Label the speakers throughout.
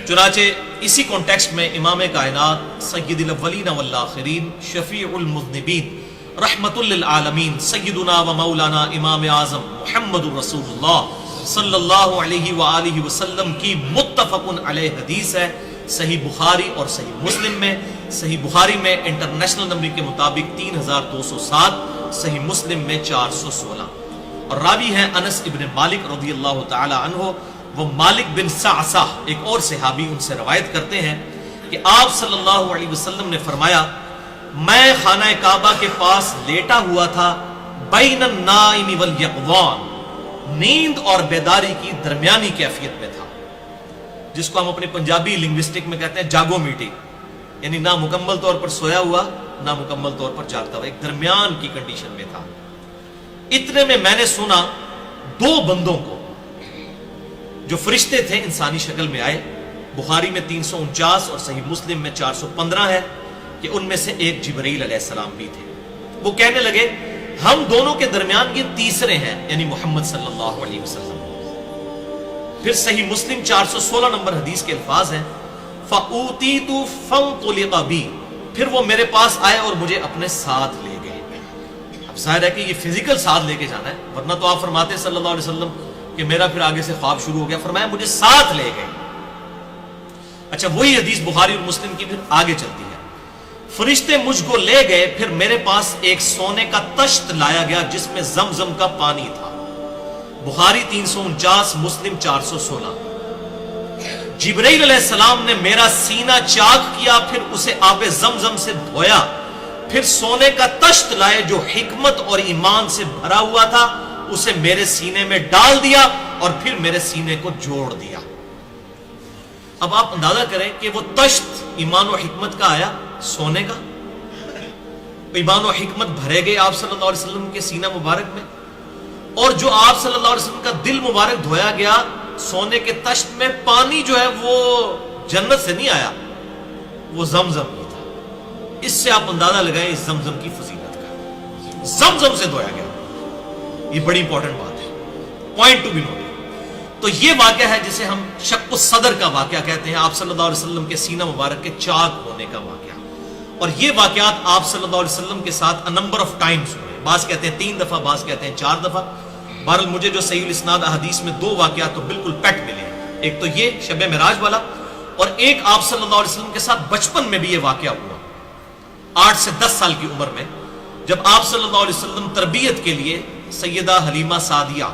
Speaker 1: چنانچہ اسی کانٹیکسٹ میں امام کائنات سید الاولین والآخرین شفیع المذنبین رحمت للعالمین سیدنا و مولانا امام اعظم محمد رسول اللہ صلی اللہ علیہ وآلہ وسلم کی متفق علیہ حدیث ہے صحیح بخاری اور صحیح مسلم میں. صحیح بخاری میں انٹرنیشنل نمبر کے مطابق 3207، صحیح مسلم میں 416، اور راوی ہیں انس ابن مالک رضی اللہ تعالی عنہ. وہ مالک بن سعسع ایک اور صحابی ان سے روایت کرتے ہیں کہ آپ صلی اللہ علیہ وسلم نے فرمایا میں خانہ کعبہ کے پاس لیٹا ہوا تھا بین النائم والیقظان، نیند اور بیداری کی درمیانی کیفیت میں تھا، جس کو ہم اپنی پنجابی لنگوسٹک میں کہتے ہیں جاگو میٹی، یعنی نہ مکمل طور پر سویا ہوا نہ مکمل طور پر جاگتا ہوا، ایک درمیان کی کنڈیشن میں تھا. اتنے میں میں نے سنا دو بندوں کو جو فرشتے تھے انسانی شکل میں آئے. بخاری میں 349 اور صحیح مسلم میں 415 ہے کہ ان میں سے ایک جبرائیل علیہ السلام بھی تھے. وہ کہنے لگے ہم دونوں کے درمیان یہ تیسرے ہیں، یعنی محمد صلی اللہ علیہ وسلم. پھر صحیح مسلم 416 نمبر حدیث کے الفاظ ہیں فَأُوتِيتُ فَانْطُلِقَ بِي، پھر وہ میرے پاس آئے اور مجھے اپنے ساتھ لے گئے. اب ظاہر ہے کہ یہ فزیکل ساتھ لے کے جانا ہے، ورنہ تو آپ فرماتے صلی اللہ علیہ وسلم کہ میرا پھر آگے سے خواب شروع ہو گیا. فرمایا مجھے ساتھ لے گئے. اچھا وہی حدیث بخاری اور مسلم کی پھر آگے چلتی ہے. فرشتے مجھ کو لے گئے، پھر میرے پاس ایک سونے کا تشت لایا گیا جس میں زمزم کا پانی تھا. بخاری 349، مسلم 416. جبرائیل علیہ السلام نے میرا سینہ چاک کیا، پھر اسے آب زمزم سے دھویا، پھر سونے کا تشت لائے جو حکمت اور ایمان سے بھرا ہوا تھا، اسے میرے سینے میں ڈال دیا اور پھر میرے سینے کو جوڑ دیا. اب آپ اندازہ کریں کہ وہ تشت ایمان و حکمت کا آیا، سونے کا. ایمان و حکمت بھرے گئے آپ صلی اللہ علیہ وسلم کے سینہ مبارک میں، اور جو آپ صلی اللہ علیہ وسلم کا دل مبارک دھویا گیا سونے کے تشت میں، پانی جو ہے وہ جنت سے نہیں آیا، وہ زمزم ہی تھا. اس سے آپ اندازہ لگائیں اس زمزم کی فضیلت کا. زمزم سے دھویا گیا، یہ بڑی امپورٹنٹ بات ہے، پوائنٹ ٹو بی نوٹ. تو یہ واقعہ ہے جسے ہم شق الصدر کا واقعہ کہتے ہیں، آپ صلی اللہ علیہ وسلم کے سینہ مبارک کے چاک ہونے کا واقعہ. اور یہ واقعات آپ صلی اللہ علیہ وسلم کے ساتھ نمبر آف ٹائمز ہوئے. بعض کہتے ہیں 3 دفعہ، بعض کہتے ہیں 4 دفعہ. بہرحال مجھے جو صحیح الاسناد احادیث میں 2 واقعات تو بالکل پیٹ ملے ہیں. ایک تو یہ شب معراج والا، اور ایک آپ صلی اللہ علیہ وسلم کے ساتھ بچپن میں بھی یہ واقعہ ہوا 8 سے 10 سال کی عمر میں، جب آپ صلی اللہ علیہ وسلم تربیت کے لیے سیدہ حلیمہ سعدیہ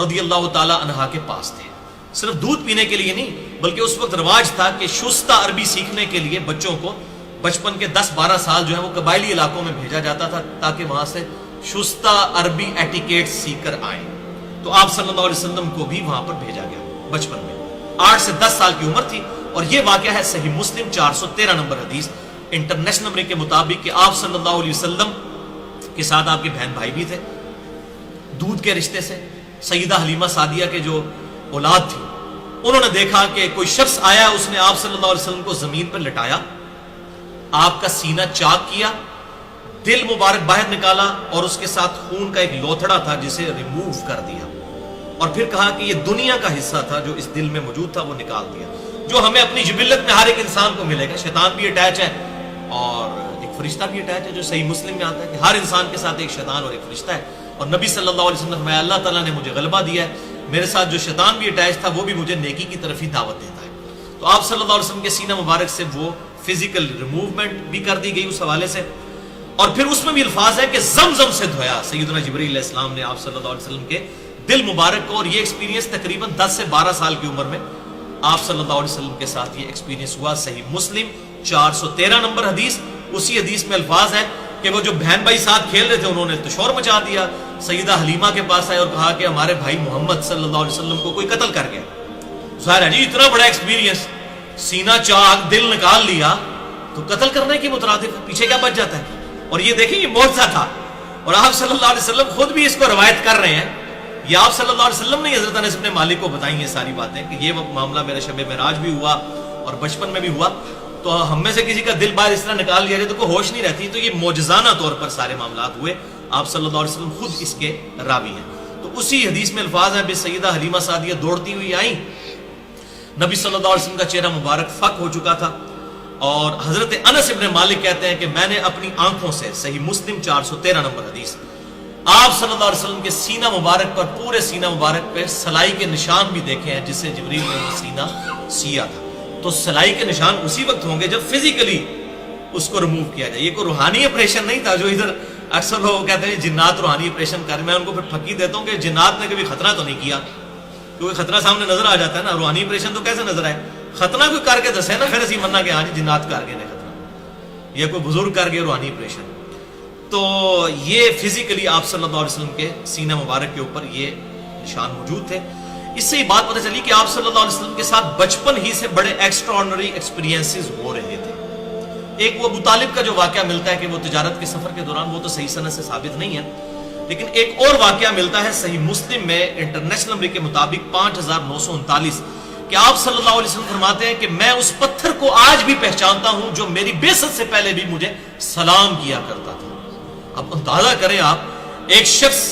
Speaker 1: رضی اللہ تعالی عنہا کے پاس تھے. صرف دودھ پینے کے لیے نہیں، بلکہ اس وقت رواج تھا کہ شستہ عربی سیکھنے کے لیے بچوں کو بچپن کے 10-12 سال جو ہے وہ قبائلی علاقوں میں بھیجا جاتا تھا تاکہ وہاں سے شستہ عربی ایٹیکیٹ سیکھ کر آئیں. تو آپ صلی اللہ علیہ وسلم کو بھی وہاں پر بھیجا گیا بچپن میں. 8 سے 10 سال کی عمر تھی. اور یہ واقعہ ہے صحیح مسلم 413 نمبر حدیث انٹرنیشنل نمبر کے مطابق کہ آپ صلی اللہ علیہ وسلم کے ساتھ آپ کے بہن بھائی بھی تھے دودھ کے رشتے سے. سیدہ حلیمہ سعدیہ کے جو اولاد تھی انہوں نے دیکھا کہ کوئی شخص آیا، اس نے آپ صلی اللہ علیہ وسلم کو زمین پر لٹایا، آپ کا سینہ چاک کیا، دل مبارک باہر نکالا اور اس کے ساتھ خون کا ایک لوتھڑا تھا جسے ریموو کر دیا، اور پھر کہا کہ یہ دنیا کا حصہ تھا جو اس دل میں موجود تھا وہ نکال دیا، جو ہمیں اپنی جبلت میں ہر ایک انسان کو ملے گا. شیطان بھی اٹیچ ہے اور ایک فرشتہ بھی اٹیچ ہے، جو صحیح مسلم میں آتا ہے کہ ہر انسان کے ساتھ ایک شیطان اور ایک فرشتہ ہے. اور نبی صلی اللہ علیہ وسلم نے فرمایا اللہ تعالیٰ نے مجھے غلبہ دیا ہے، میرے ساتھ جو شیطان بھی اٹیچ تھا وہ بھی مجھے نیکی کی طرف ہی دعوت دیتا ہے. تو آپ صلی اللہ علیہ وسلم کے سینہ مبارک سے وہ فزیکل ریموومنٹ بھی کر دی گئی اس حوالے سے. اور پھر اس میں بھی الفاظ ہے کہ زمزم سے دھویا سیدنا جبرائیل علیہ السلام نے آپ صلی اللہ علیہ وسلم کے دل مبارک کو. اور یہ ایکسپیرینس تقریباً 10 سے 12 سال کی عمر میں آپ صلی اللہ علیہ وسلم کے ساتھ یہ ایکسپیرینس ہوا. صحیح مسلم 413 نمبر حدیث. اسی حدیث میں الفاظ ہے کہ وہ جو بہن بھائی ساتھ کھیل رہے تھے انہوں نے تو شور مچا دیا. سیدہ حلیمہ کے پاس آئے اور کہا کہ ہمارے بھائی محمد صلی اللہ علیہ وسلم کو کوئی قتل کر گیا. ظاہر ہے جی اتنا بڑا ایکسپیرینس، سینہ چاک، دل نکال لیا، تو قتل کرنے کی مترادف ہے، پیچھے کیا بچ جاتا ہے. اور یہ دیکھیں یہ معجزہ تھا، اور آپ صلی اللہ علیہ وسلم خود بھی اس کو روایت کر رہے ہیں. یہ آپ صلی اللہ علیہ وسلم نے حضرت انس بن مالک کو بتائیں یہ ساری باتیں کہ یہ معاملہ میرے شب معراج بھی ہوا اور بچپن میں بھی ہوا. تو ہم میں سے کسی کا دل باہر اس طرح نکال لیا جائے تو کوئی ہوش نہیں رہتی. تو یہ معجزانہ طور پر سارے معاملات ہوئے. آپ صلی اللہ علیہ وسلم خود اس کے راوی ہیں. تو اسی حدیث میں الفاظ ہیں کہ سیدہ حلیمہ سعدیہ دوڑتی ہوئی آئیں، نبی صلی اللہ علیہ وسلم کا چہرہ مبارک فک ہو چکا تھا، اور حضرت انس ابن مالک کہتے ہیں کہ میں نے اپنی آنکھوں سے، صحیح مسلم 413 نمبر حدیث، آپ صلی اللہ علیہ وسلم کے سینہ مبارک پر، پورے سینہ مبارک پہ سلائی کے نشان بھی دیکھے ہیں، جس سے جبریل نے وہ سینہ سیا تھا۔ تو سلائی کے نشان اسی وقت ہوں گے جب فزیکلی اس کو ریموو کیا جائے۔ یہ کوئی روحانی آپریشن نہیں تھا جو ادھر اکثر لوگ کہتے ہیں جنات روحانی آپریشن کر، میں ان کو پھر پھکی دیتا ہوں کہ جنات نے کبھی ختنہ تو نہیں کیا، کیونکہ ختنہ سامنے نظر آ جاتا ہے نا، روحانی آپریشن تو کیسے نظر آئے؟ ختنہ کوئی کر کے دسے نا، پھر اسی مننا کہ ہاں جی جنات کر گئے نے ختنہ، یہ کوئی بزرگ کر گئے روحانی آپریشن۔ تو یہ فزیکلی آپ صلی اللہ علیہ وسلم کے سینہ مبارک کے اوپر یہ نشان موجود تھے۔ اس سے یہ بات پتہ چلی کہ آپ صلی اللہ علیہ وسلم کے ساتھ بچپن ہی سے بڑے ایکسٹراڈنری ایکسپیرینسز ہو رہے تھے۔ ایک وہ ابو طالب کا جو واقعہ ملتا ہے کہ وہ تجارت کے سفر کے دوران، وہ تو صحیح سند سے ثابت نہیں ہے، لیکن ایک اور واقعہ ملتا ہے صحیح مسلم میں انٹرنیشنل نمبر کے مطابق 5939 کہ آپ صلی اللہ علیہ وسلم فرماتے ہیں کہ میں اس پتھر کو آج بھی پہچانتا ہوں جو میری بعثت سے پہلے بھی مجھے سلام کیا کرتا تھا۔ اب اندازہ کریں آپ، ایک شخص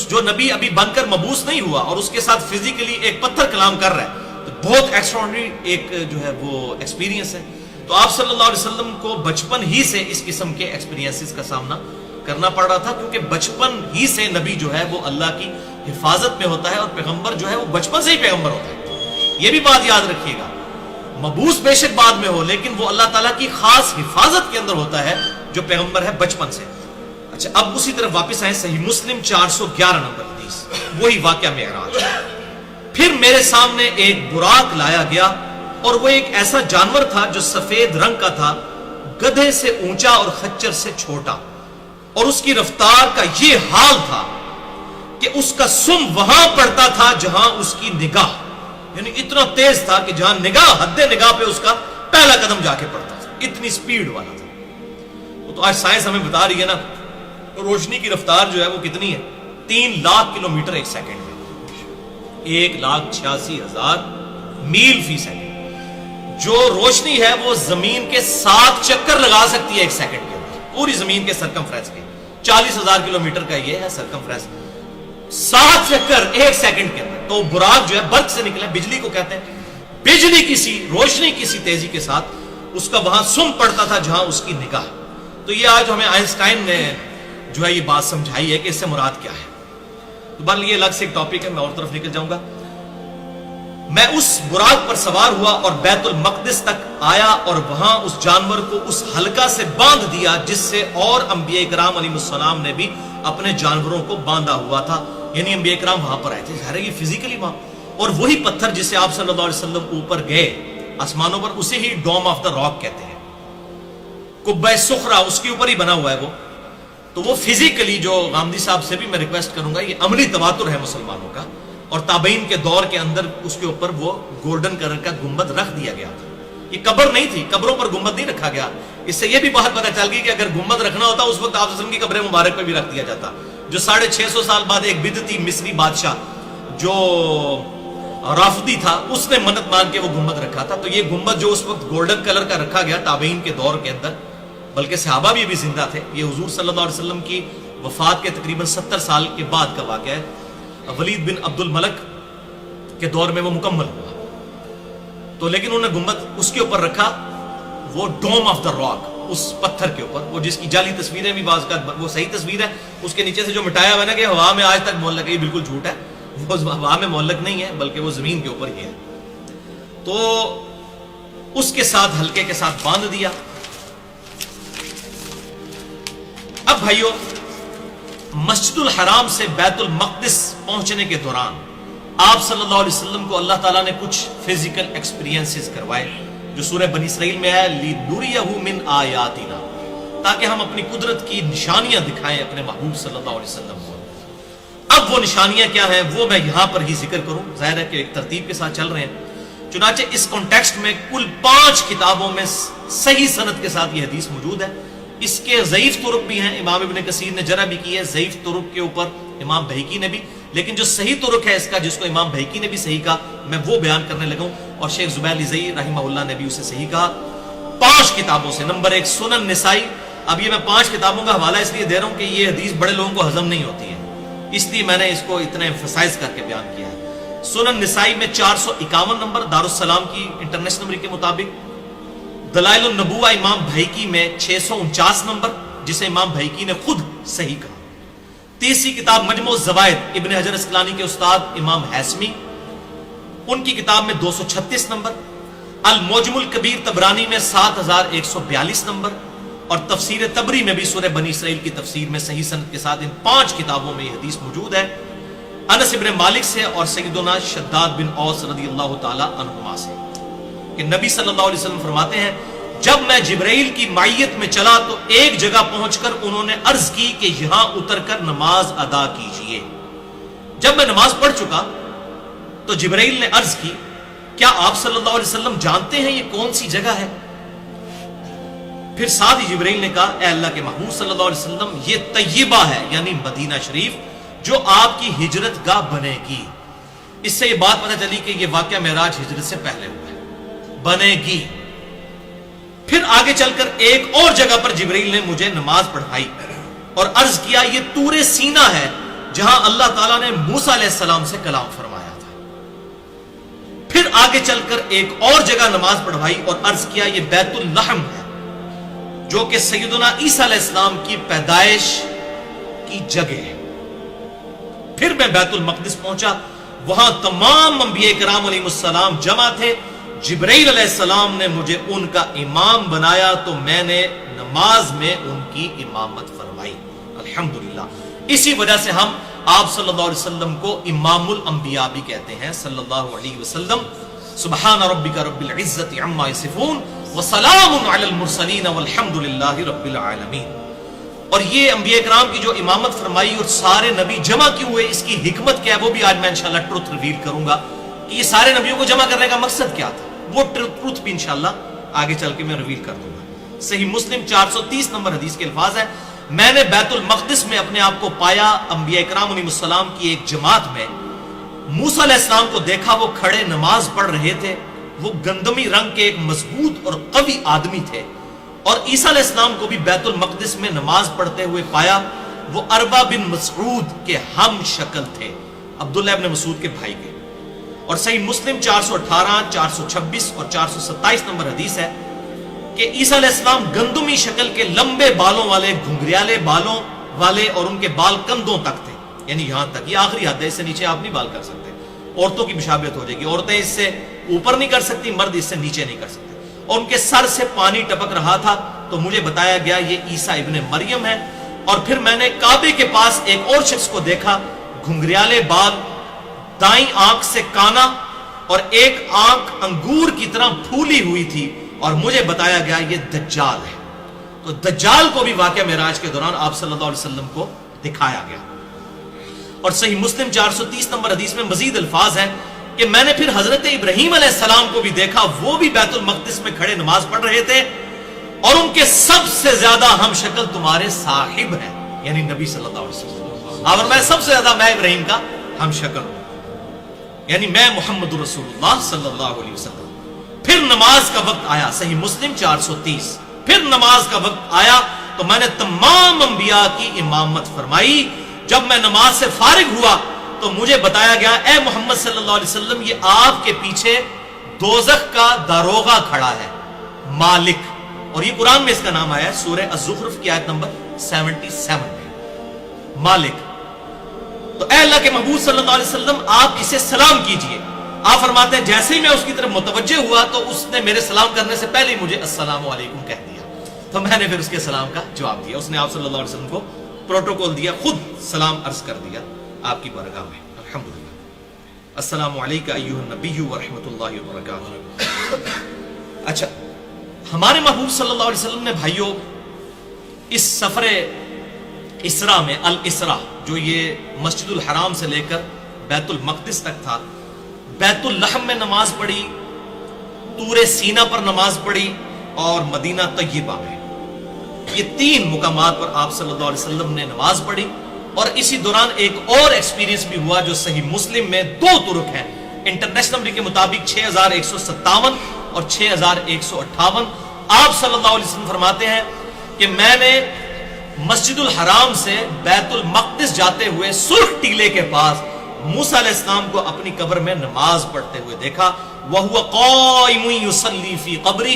Speaker 1: جو نبی ابھی بن کر مبعوث نہیں ہوا اور اس کے ساتھ فزیکلی ایک پتھر کلام کر رہا ہے، تو بہت ایکسٹراڈنری ایک جو ہے وہ ایکسپیرینس ہے۔ تو آپ صلی اللہ علیہ وسلم کو بچپن ہی سے اس قسم کے ایکسپیرینسز کا سامنا کرنا پڑ رہا تھا، کیونکہ بچپن ہی سے نبی جو ہے وہ اللہ کی حفاظت میں ہوتا ہے، اور پیغمبر جو ہے وہ بچپن سے ہی پیغمبر ہوتا ہے۔ یہ بھی بات یاد رکھیے گا، مبعوث بے شک بعد میں ہو، لیکن وہ اللہ تعالیٰ کی خاص حفاظت کے اندر ہوتا ہے جو پیغمبر ہے بچپن سے۔ اچھا، اب اسی طرف واپس آئیں، صحیح مسلم 411 نمبر حدیث، وہی واقعہ معراج۔ پھر میرے سامنے ایک براق لایا گیا، اور وہ ایک ایسا جانور تھا جو سفید رنگ کا تھا، گدھے سے اونچا اور خچر سے چھوٹا، اور اس کی رفتار کا یہ حال تھا کہ اس کا سم وہاں پڑتا تھا جہاں اس کی نگاہ، یعنی اتنا تیز تھا کہ جہاں نگاہ، حد نگاہ پہ اس کا پہلا قدم جا کے پڑتا تھا، اتنی سپیڈ والا تھا۔ وہ تو آج سائنس ہمیں بتا رہی ہے نا، روشنی کی رفتار جو ہے وہ کتنی ہے؟ 3 لاکھ کلومیٹر ایک سیکنڈ میں، 1,86,000 میل فی سیکنڈ۔ جو روشنی ہے وہ زمین کے 7 چکر لگا سکتی ہے ایک سیکنڈ کے اندر، پوری زمین کے سرکمفرنس کے 40,000 کلومیٹر کا یہ ہے سرکمفرنس، 7 چکر ایک سیکنڈ کے اندر۔ تو براق جو ہے برق سے نکلا، بجلی کو کہتے ہیں، بجلی کسی روشنی کسی تیزی کے ساتھ اس کا وہاں سم پڑتا تھا جہاں اس کی نگاہ۔ تو یہ آج ہمیں آئنسٹائن نے جو ہے یہ بات سمجھائی ہے کہ اس سے مراد کیا ہے۔ تو بہرحال یہ الگ سے ایک ٹاپک ہے، میں اور طرف نکل جاؤں گا۔ میں اس براق پر سوار ہوا اور بیت المقدس تک آیا، اور وہاں اس جانور کو اس حلقہ سے باندھ دیا جس سے اور انبیاء کرام علیہ السلام نے بھی اپنے جانوروں کو باندھا ہوا تھا، یعنی انبیاء کرام وہاں پر آئے تھے، ظاہر ہے یہ فزیکلی وہاں، اور وہی پتھر جسے آپ صلی اللہ علیہ وسلم اوپر گئے آسمانوں پر، اسے ہی ڈوم آف دا راک کہتے ہیں، قبہ صخرہ اس کے اوپر ہی بنا ہوا ہے وہ۔ تو وہ فزیکلی، جو غامدی صاحب سے بھی میں ریکویسٹ کروں گا، یہ عملی تواتر ہے مسلمانوں کا، اور تابعین کے دور کے اندر اس کے اوپر وہ گولڈن کلر کا گنبد رکھ دیا گیا تھا۔ یہ قبر نہیں تھی، قبروں پر گنبد نہیں رکھا گیا۔ اس سے یہ بھی بات پتہ چل گئی کہ اگر گنبد رکھنا ہوتا اس وقت آپ صلی اللہ علیہ وسلم کی قبر مبارک پہ بھی رکھ دیا جاتا، جو 650 سال بعد ایک بدعتی مصری بادشاہ جو رافضی تھا، اس نے منت مان کے وہ گنبد رکھا تھا۔ تو یہ گنبد جو اس وقت گولڈن کلر کا رکھا گیا تابعین کے دور کے اندر، بلکہ صحابہ بھی ابھی زندہ تھے، یہ حضور صلی اللہ علیہ وسلم کی وفات کے تقریباً 70 سال کے بعد کا واقعہ ہے۔ ولید بن عبد الملک کے دور میں وہ مکمل ہوا، تو لیکن انہوں نے گنبد اس کے اوپر رکھا، وہ ڈوم آف دا راک، اس پتھر کے اوپر، وہ جس کی جعلی تصویریں بھی بعض کا وہ صحیح تصویر ہے، اس کے نیچے سے جو مٹایا ہوا ہے نا کہ ہوا میں آج تک معلق ہے، یہ بالکل جھوٹ ہے، وہ ہوا میں معلق نہیں ہے بلکہ وہ زمین کے اوپر ہی ہے۔ تو اس کے ساتھ حلقے کے ساتھ باندھ دیا۔ اب بھائیو، مسجد الحرام سے بیت المقدس پہنچنے کے دوران آپ صلی اللہ علیہ وسلم کو اللہ تعالیٰ نے کچھ فزیکل ایکسپیرینسز کروائے، جو سورہ بنی اسرائیل میں ہے، لِنُرِيَهُ مِنْ آیاتنا، تاکہ ہم اپنی قدرت کی نشانیاں دکھائیں اپنے محبوب صلی اللہ علیہ وسلم کو۔ اب وہ نشانیاں کیا ہیں وہ میں یہاں پر ہی ذکر کروں، ظاہر ہے کہ ایک ترتیب کے ساتھ چل رہے ہیں۔ چنانچہ اس کانٹیکسٹ میں کل 5 کتابوں میں صحیح سند کے ساتھ یہ حدیث موجود ہے۔ اس کے ضعیف طرق بھی ہیں، امام ابن کثیر نے جرح بھی کی ہے، ضعیف طرق کے اوپر امام بہقی نے بھی، لیکن جو صحیح طرق ہے اس کا، جس کو امام بہقی نے بھی صحیح کہا، میں وہ بیان کرنے لگا ہوں، اور شیخ زبیر لزئی رحمہ اللہ نے بھی اسے صحیح کہا۔ 5 کتابوں سے، نمبر 1 سنن نسائی۔ اب یہ میں 5 کتابوں کا حوالہ اس لیے دے رہا ہوں کہ یہ حدیث بڑے لوگوں کو ہضم نہیں ہوتی ہے، اس لیے میں نے اس کو اتنا ایمفسائز کر کے بیان کیا ہے۔ سنن نسائی میں 451 نمبر دارالسلام کی انٹرنیشنل نمبر کے مطابق، دلائل النبوہ امام بھیکی میں 649 نمبر، جسے امام بھیکی نے خود صحیح کہا۔ تیسری کتاب مجموع الزوائد ابن حجر اسقلانی کے استاد امام حیثمی، ان کی کتاب میں 236 نمبر، المعجم الکبیر طبرانی میں 7142 نمبر، اور تفسیر طبری میں بھی سورہ بنی اسرائیل کی تفسیر میں صحیح سند کے ساتھ ان 5 کتابوں میں یہ حدیث موجود ہے، انس ابن مالک سے اور سیدنا شداد بن اوس رضی اللہ تعالی عنہما سے، کہ نبی صلی اللہ علیہ وسلم فرماتے ہیں جب میں جبرائیل کی معیت میں چلا تو ایک جگہ پہنچ کر انہوں نے عرض کی کہ یہاں اتر کر نماز ادا کیجئے۔ جب میں نماز پڑھ چکا تو جبرائیل نے عرض کی کیا آپ صلی اللہ علیہ وسلم جانتے ہیں یہ کون سی جگہ ہے؟ پھر ساتھ ہی جبرائیل نے کہا اے اللہ کے محبوب صلی اللہ علیہ وسلم یہ طیبہ ہے، یعنی مدینہ شریف، جو آپ کی ہجرت گاہ بنے گی۔ اس سے یہ بات پتہ چلی کہ یہ واقعہ معراج ہجرت سے پہلے ہوا ہے، بنے گی۔ پھر آگے چل کر ایک اور جگہ پر جبرائیل نے مجھے نماز پڑھائی اور عرض کیا یہ طور سینہ ہے جہاں اللہ تعالیٰ نے موسیٰ علیہ السلام سے کلام فرمایا تھا۔ پھر آگے چل کر ایک اور جگہ نماز پڑھوائی اور عرض کیا یہ بیت اللحم ہے جو کہ سیدنا عیسیٰ علیہ السلام کی پیدائش کی جگہ ہے۔ پھر میں بیت المقدس پہنچا، وہاں تمام انبیاء کرام علیہ السلام جمع تھے، جبرائیل علیہ السلام نے مجھے ان کا امام بنایا تو میں نے نماز میں ان کی امامت فرمائی۔ الحمدللہ، اسی وجہ سے ہم آپ صلی اللہ علیہ وسلم کو امام الانبیاء بھی کہتے ہیں صلی اللہ علیہ وسلم۔ سبحان ربک رب العزت عما یصفون وسلام علی المرسلین والحمدللہ رب العالمین۔ اور یہ انبیاء کرام کی جو امامت فرمائی اور سارے نبی جمع کیوں ہوئے، اس کی حکمت کیا ہے وہ بھی آج میں انشاءاللہ ٹروتھ ریویل کروں گا کہ یہ سارے نبیوں کو جمع کرنے کا مقصد کیا تھا، وہ ٹروتھ بھی انشاءاللہ آگے چل کے میں ریویل کر دوں گا۔ صحیح مسلم 430 نمبر حدیث کے الفاظ ہیں میں نے بیت المقدس میں اپنے آپ کو پایا، انبیاء کرام علیہ السلام کی ایک جماعت میں موسیٰ علیہ السلام کو دیکھا، وہ کھڑے نماز پڑھ رہے تھے، وہ گندمی رنگ کے ایک مضبوط اور قوی آدمی تھے، اور عیسیٰ علیہ السلام کو بھی بیت المقدس میں نماز پڑھتے ہوئے پایا، وہ عربہ بن مسعود کے ہم شکل تھے، عبداللہ ابن مسعود کے بھائی کے۔ اور صحیح مسلم 418، 426 اور 427 نمبر حدیث ہے کہ عیسیٰ علیہ السلام گندمی شکل کے لمبے بالوں والے، گھنگریالے بالوں والے، اور ان کے بال کندھوں تک تھے، یعنی یہاں تک، یہ آخری حد ہے، اس سے نیچے آپ نہیں بال کر سکتے، عورتوں کی مشابہت ہو جائے گی، عورتیں اس سے اوپر نہیں کر سکتی، مرد اس سے نیچے نہیں کر سکتے، اور ان کے سر سے پانی ٹپک رہا تھا، تو مجھے بتایا گیا یہ عیسیٰ ابن مریم ہے۔ اور پھر میں نے کعبے کے پاس ایک اور شخص کو دیکھا، گھنگریالے بال، دائیں آنکھ سے کانا، اور ایک آنکھ انگور کی طرح پھولی ہوئی تھی، اور مجھے بتایا گیا یہ دجال ہے۔ تو دجال کو بھی واقعہ معراج کے دوران آپ صلی اللہ علیہ وسلم کو دکھایا گیا۔ اور صحیح مسلم 430 نمبر حدیث میں مزید الفاظ ہیں کہ میں نے پھر حضرت ابراہیم علیہ السلام کو بھی دیکھا، وہ بھی بیت المقدس میں کھڑے نماز پڑھ رہے تھے، اور ان کے سب سے زیادہ ہم شکل تمہارے صاحب ہیں، یعنی نبی صلی اللہ علیہ وسلم، اور میں سب سے زیادہ میں ابراہیم کا ہم شکل ہوں، یعنی میں محمد رسول اللہ صلی اللہ علیہ وسلم۔ پھر نماز کا وقت آیا، صحیح مسلم 430، پھر نماز کا وقت آیا تو میں نے تمام انبیاء کی امامت فرمائی۔ جب میں نماز سے فارغ ہوا تو مجھے بتایا گیا اے محمد صلی اللہ علیہ وسلم یہ آپ کے پیچھے دوزخ کا داروغہ کھڑا ہے، مالک، اور یہ قرآن میں اس کا نام آیا ہے، سورہ الزخرف کی آیت نمبر 77 میں، مالک۔ تو اے اللہ کے محبوب صلی اللہ علیہ وسلم آپ کسے سلام کیجئے۔ آپ فرماتے ہیں جیسے ہی میں اس کی طرف متوجہ ہوا تو اس نے میرے سلام کرنے سے پہلے ہی مجھے السلام علیکم کہہ دیا، تو میں نے پھر اس کے سلام کا جواب دیا۔ اس نے آپ صلی اللہ علیہ وسلم کو پروٹوکول دیا، خود سلام عرض کر دیا آپ کی بارگاہ میں۔ الحمدللہ۔ السلام علیکم ایھا النبی ورحمۃ اللہ وبرکاتہ۔ اچھا، ہمارے محبوب صلی اللہ علیہ وسلم نے بھائیوں اس سفر اسرا میں، الاسرا جو یہ مسجد الحرام سے لے کر بیت المقدس تک تھا، بیت اللحم میں نماز پڑھی، طور سینہ پر نماز پڑھی، اور مدینہ طیبہ میں، یہ 3 مقامات پر آپ صلی اللہ علیہ وسلم نے نماز پڑھی۔ اور اسی دوران ایک اور ایکسپیرینس بھی ہوا جو صحیح مسلم میں 2 طرق ہیں، انٹرنیشنل نمبر کے مطابق 6157 اور 6158۔ آپ صلی اللہ علیہ وسلم فرماتے ہیں کہ میں نے مسجد الحرام سے بیت المقدس جاتے ہوئے سرخ ٹیلے کے پاس موسیٰ علیہ السلام کو اپنی قبر میں نماز پڑھتے ہوئے دیکھا، وَهُوَ قَائِمٌ يُصَلِّي فِي قَبْرِهِ،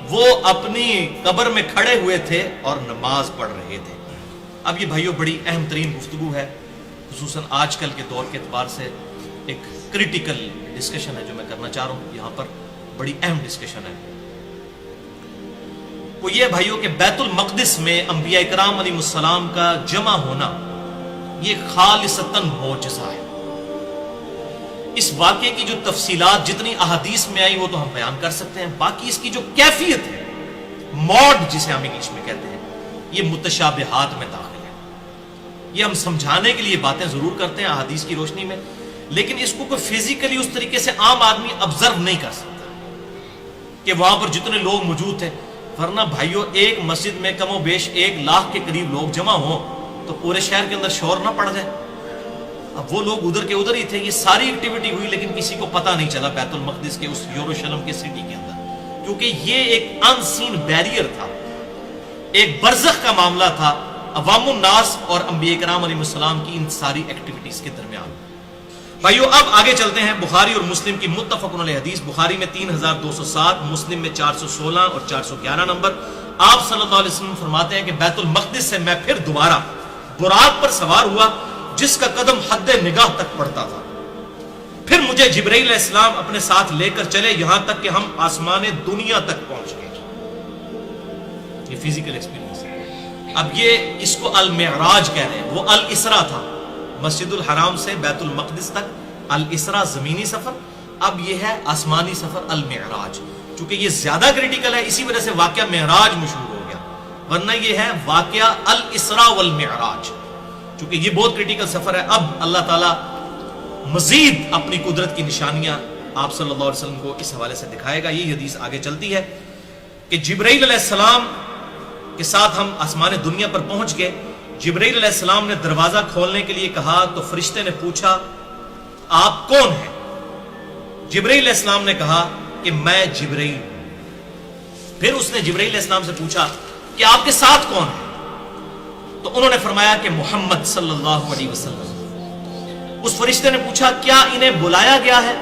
Speaker 1: وہ اپنی قبر میں کھڑے ہوئے تھے اور نماز پڑھ رہے تھے۔ اب یہ بھائیوں بڑی اہم ترین گفتگو ہے، خصوصاً آج کل کے دور کے اعتبار سے ایک کریٹیکل ڈسکشن ہے جو میں کرنا چاہ رہا ہوں یہاں پر، بڑی اہم ڈسکشن ہے۔ وہ یہ بھائیوں کہ بیت المقدس میں انبیاء کرام علیہ السلام کا جمع ہونا یہ خالصتاً معجزہ ہے۔ اس واقعے کی جو تفصیلات جتنی احادیث میں آئی وہ تو ہم بیان کر سکتے ہیں، باقی اس کی جو کیفیت ہے، موڈ جسے ہم انگلش میں کہتے ہیں، یہ متشابہات میں داخل ہے۔ یہ ہم سمجھانے کے لیے باتیں ضرور کرتے ہیں احادیث کی روشنی میں، لیکن اس کو کوئی فزیکلی اس طریقے سے عام آدمی آبزرو نہیں کر سکتا کہ وہاں پر جتنے لوگ موجود تھے، ورنہ بھائیوں ایک مسجد میں کم و بیش 1 لاکھ کے قریب لوگ جمع ہوں تو پورے شہر کے اندر شور نہ پڑ جائے۔ اب وہ لوگ ادھر کے ادھر ہی تھے، یہ ساری ایکٹیویٹی ہوئی لیکن کسی کو پتہ نہیں چلا بیت المقدس کے اس یروشلم کے سٹی کے اندر، کیونکہ یہ ایک ان سین بیریئر تھا، ایک برزخ کا معاملہ تھا عوام الناس اور انبیاء کرام علیہ السلام کی ان ساری ایکٹیویٹیز کے درمیان۔ بھائیو اب آگے چلتے ہیں بخاری اور مسلم کی متفق علیہ حدیث، بخاری میں 3207، مسلم میں 416 اور 411 نمبر۔ آپ صلی اللہ علیہ وسلم فرماتے ہیں کہ بیت المقدس سے میں پھر دوبارہ براق پر سوار ہوا جس کا قدم حد نگاہ تک پڑتا تھا، پھر مجھے جبرائیل علیہ السلام اپنے ساتھ لے کر چلے یہاں تک کہ ہم آسمان دنیا تک پہنچ گئے۔ یہ فزیکل ایکسپیرینس ہے۔ اب یہ اس کو المعراج کہہ رہے ہیں، وہ الاسراء تھا، مسجد الحرام سے بیت المقدس تک الاسراء زمینی سفر، اب یہ ہے آسمانی سفر المعراج۔ چونکہ یہ زیادہ کریٹیکل ہے اسی وجہ سے واقعہ معراج مشہور ہو گیا، ورنہ یہ ہے واقعہ الاسراء والمعراج۔ چونکہ یہ بہت کریٹیکل سفر ہے، اب اللہ تعالیٰ مزید اپنی قدرت کی نشانیاں آپ صلی اللہ علیہ وسلم کو اس حوالے سے دکھائے گا۔ یہ حدیث آگے چلتی ہے کہ جبرائیل علیہ السلام کے ساتھ ہم آسمان دنیا پر پہنچ گئے۔ جبرائیل علیہ السلام نے دروازہ کھولنے کے لیے کہا تو فرشتے نے پوچھا آپ کون ہیں؟ جبرائیل علیہ السلام نے کہا کہ میں جبرائیل ہوں۔ پھر اس نے جبرائیل علیہ السلام سے پوچھا کہ آپ کے ساتھ کون ہے؟ تو انہوں نے فرمایا کہ محمد صلی اللہ علیہ وسلم۔ اس فرشتے نے پوچھا کیا انہیں بلایا گیا ہے؟